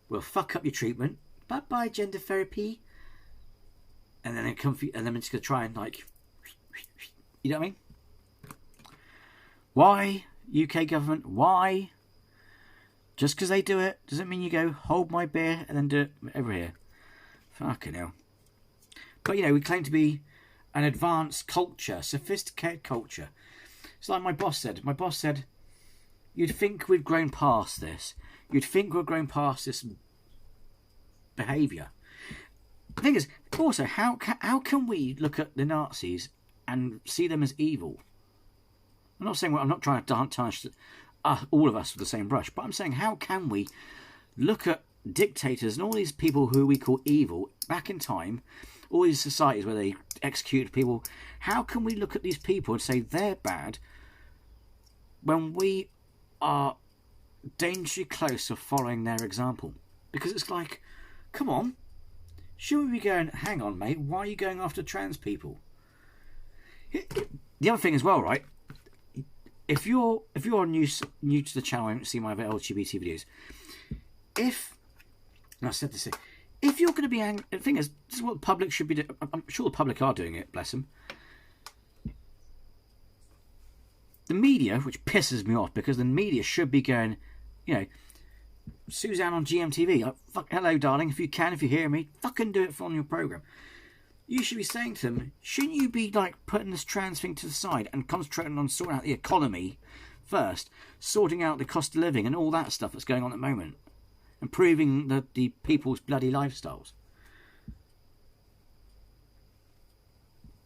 We'll fuck up your treatment. Bye-bye, gender therapy. And then it's going to try and, you know what I mean? Why, UK government, why? Just because they do it doesn't mean you go, hold my beer, and then do it over here. Fucking hell. But, we claim to be an advanced culture, sophisticated culture. It's like my boss said. My boss said, you'd think we'd grown past this. You'd think we'd grown past this behaviour. the thing is, also, how can we look at the Nazis and see them as evil? I'm not saying, I'm not trying to tarnish all of us with the same brush, but I'm saying, how can we look at dictators and all these people who we call evil back in time, all these societies where they executed people, how can we look at these people and say they're bad when we are dangerously close to following their example? Because it's like, come on, should we be going, hang on mate, why are you going after trans people? The other thing as well, right, if you're new to the channel and see my other LGBT videos, and I said this, if you're going to be angry, the thing is, this is what the public should be doing. I'm sure the public are doing it, bless them. The media, which pisses me off, because the media should be going, you know, Suzanne on GMTV, like, fuck, hello darling, if you can, if you hear me, fucking do it on your programme. You should be saying to them, shouldn't you be like putting this trans thing to the side and concentrating on sorting out the economy first, sorting out the cost of living and all that stuff that's going on at the moment, improving the people's bloody lifestyles?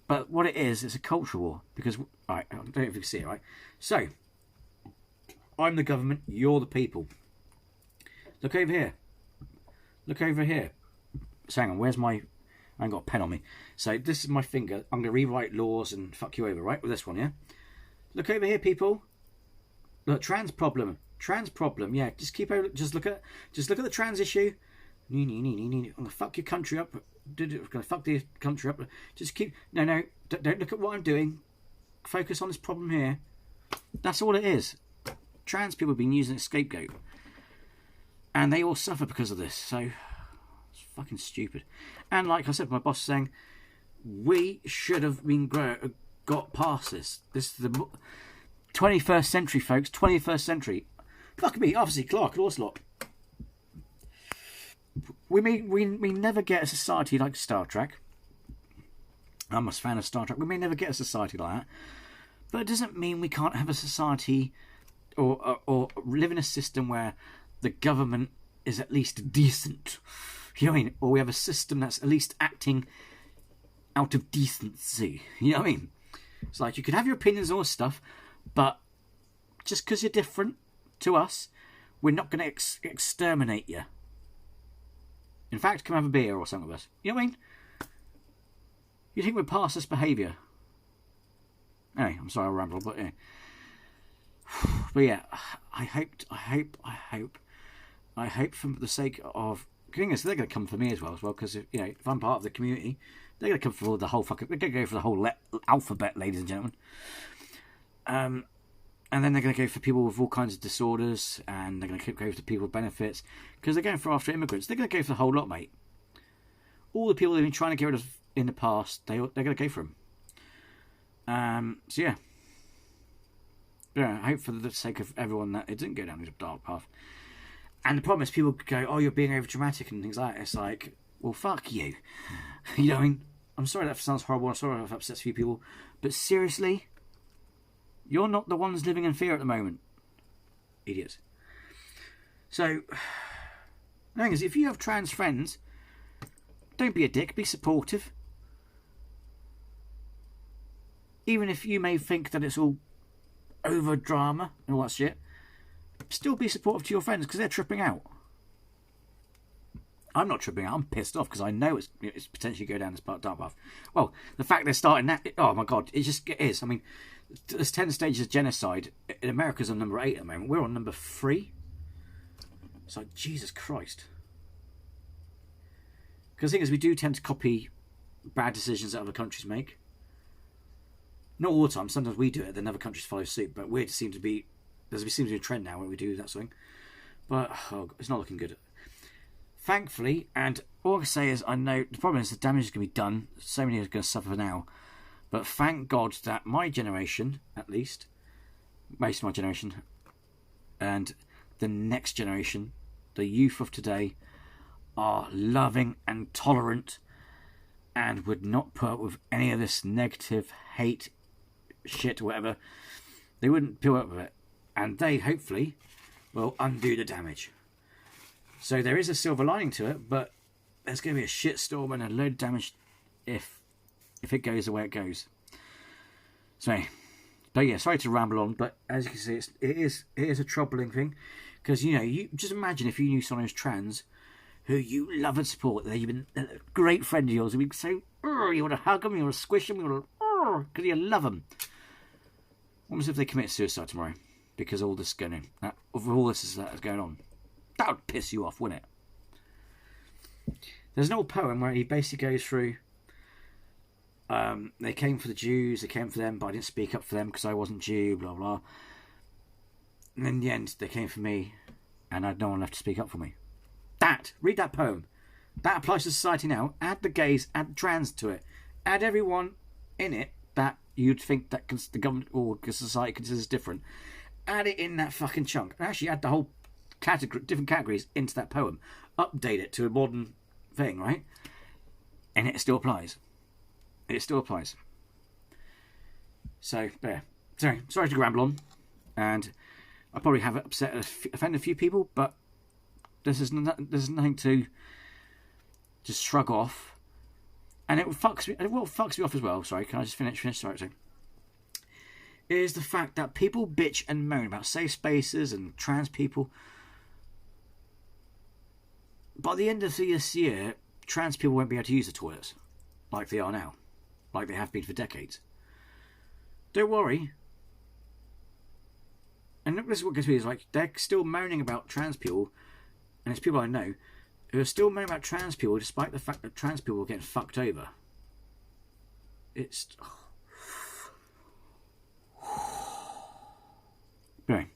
But what it is, it's a culture war. Because, right, I don't know if you can see it, right? So, I'm the government, you're the people. Look over here. Look over here. So hang on, where's my... I ain't got a pen on me. So this is my finger. I'm going to rewrite laws and fuck you over, right? With this one, yeah? Look over here, people. Look, trans problem. Trans problem, yeah. Just keep over... Just look at the trans issue. I'm going to fuck your country up. I'm going to fuck the country up. Just keep... No, don't look at what I'm doing. Focus on this problem here. That's all it is. Trans people have been using a scapegoat. And they all suffer because of this. So, it's fucking stupid. And like I said, my boss is saying, we should have been got past this. This is the 21st century, folks. 21st century. Fuck me, obviously, Clark and Ocelot. We never get a society like Star Trek. I'm a fan of Star Trek. We may never get a society like that. But it doesn't mean we can't have a society or live in a system where the government is at least decent. You know what I mean? Or we have a system that's at least acting out of decency. You know what I mean? It's like, you can have your opinions on all stuff, but just because you're different to us, we're not going to exterminate you. In fact, come have a beer or something with us. You know what I mean? You think we're past this behaviour? Anyway, I'm sorry I rambled, but yeah. But yeah, I hope for the sake of... The thing is, they're going to come for me as well, because if I'm part of the community, they're going to come for the whole fucking... They're going to go for the whole alphabet, ladies and gentlemen. And then they're going to go for people with all kinds of disorders, and they're going to go for people with benefits, because they're going for after immigrants. They're going to go for the whole lot, mate. All the people they've been trying to get rid of in the past, they're going to go for them. So yeah. Yeah, I hope for the sake of everyone that it didn't go down this dark path. And the problem is, people go, oh, you're being over dramatic and things like that. It's like, well, fuck you. You know what I mean? I'm sorry that sounds horrible. I'm sorry if that upsets a few people. But seriously, you're not the ones living in fear at the moment. Idiots. So, the thing is, if you have trans friends, don't be a dick. Be supportive. Even if you may think that it's all over drama and all that shit, still be supportive to your friends, because they're tripping out. I'm not tripping out. I'm pissed off because I know it's potentially go down this dark path. Well, the fact they're starting that, oh my god, it is. I mean, there's 10 stages of genocide. In America's on number 8 at the moment. We're on number 3. It's like, Jesus Christ. Because the thing is, we do tend to copy bad decisions that other countries make. Not all the time. Sometimes we do it, then other countries follow suit. But there seems to be a trend now where we do that sort of thing. But it's not looking good. Thankfully, and all I can say is, I know the problem is the damage is going to be done. So many are going to suffer now. But thank God that my generation, at least, most of my generation, and the next generation, the youth of today, are loving and tolerant and would not put up with any of this negative hate shit or whatever. They wouldn't put up with it. And they, hopefully, will undo the damage. So there is a silver lining to it, but there's going to be a shitstorm and a load of damage if it goes the way it goes. So, but yeah, sorry to ramble on, but as you can see, it is a troubling thing, because you just imagine if you knew someone who's trans, who you love and support, that you've been a great friend of yours, and so you want to hug them, you want to squish them, you want to because you love them. What happens if they commit suicide tomorrow because all this going on? That would piss you off, wouldn't it? There's an old poem where he basically goes through. They came for the Jews, they came for them, but I didn't speak up for them because I wasn't Jew, blah blah. And in the end, they came for me, and I had no one left to speak up for me. Read that poem. That applies to society now. Add the gays, add the trans to it. Add everyone in it that you'd think that the government or society considers different. Add it in that fucking chunk. And actually add the whole different categories into that poem. Update it to a modern thing, right? And it still applies. It still applies. So, there. Sorry to ramble on. And I probably have offended a few people, but there's nothing to just shrug off. And what fucks me off as well, sorry, can I just finish? Sorry. Is the fact that people bitch and moan about safe spaces and trans people. By the end of this year, trans people won't be able to use the toilets like they are now, like they have been for decades. Don't worry. And this is what gets me is like they're still moaning about trans people, and it's people I know who are still moaning about trans people despite the fact that trans people are getting fucked over. It's anyway,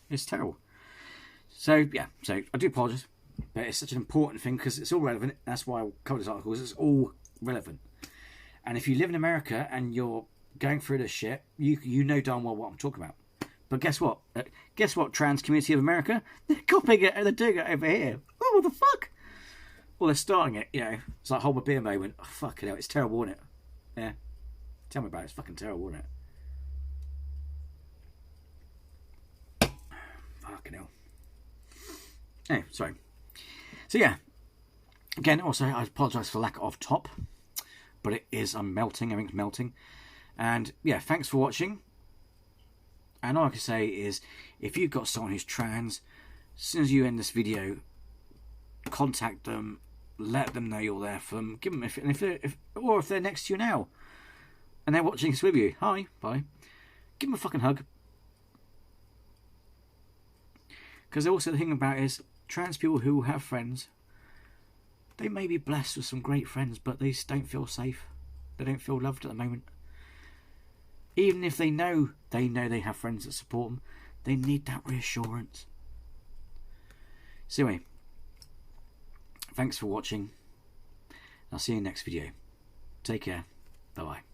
it's terrible. So yeah, I do apologise, but it's such an important thing because it's all relevant. That's why I covered this article. It's all relevant. And if you live in America and you're going through this shit, you know darn well what I'm talking about. But guess what? Trans community of America, they're copying it and they're doing it over here. Oh, what the fuck? Well, they're starting it. It's like hold my beer moment. Oh, fucking hell, it's terrible, isn't it? Yeah. Tell me about it. It's fucking terrible, isn't it? Fucking hell. Anyway, sorry. So yeah. Again, also, I apologise for lack of top. But it is, I'm melting. Everything's melting. And yeah, thanks for watching. And all I can say is, if you've got someone who's trans, as soon as you end this video, contact them, let them know you're there for them. Give them if they're next to you now, and they're watching this with you, hi, bye. Give them a fucking hug. Because also the thing about it is, trans people who have friends, they may be blessed with some great friends, but they just don't feel safe. They don't feel loved at the moment. Even if they know they have friends that support them, they need that reassurance. So anyway, thanks for watching. I'll see you in the next video. Take care. Bye-bye.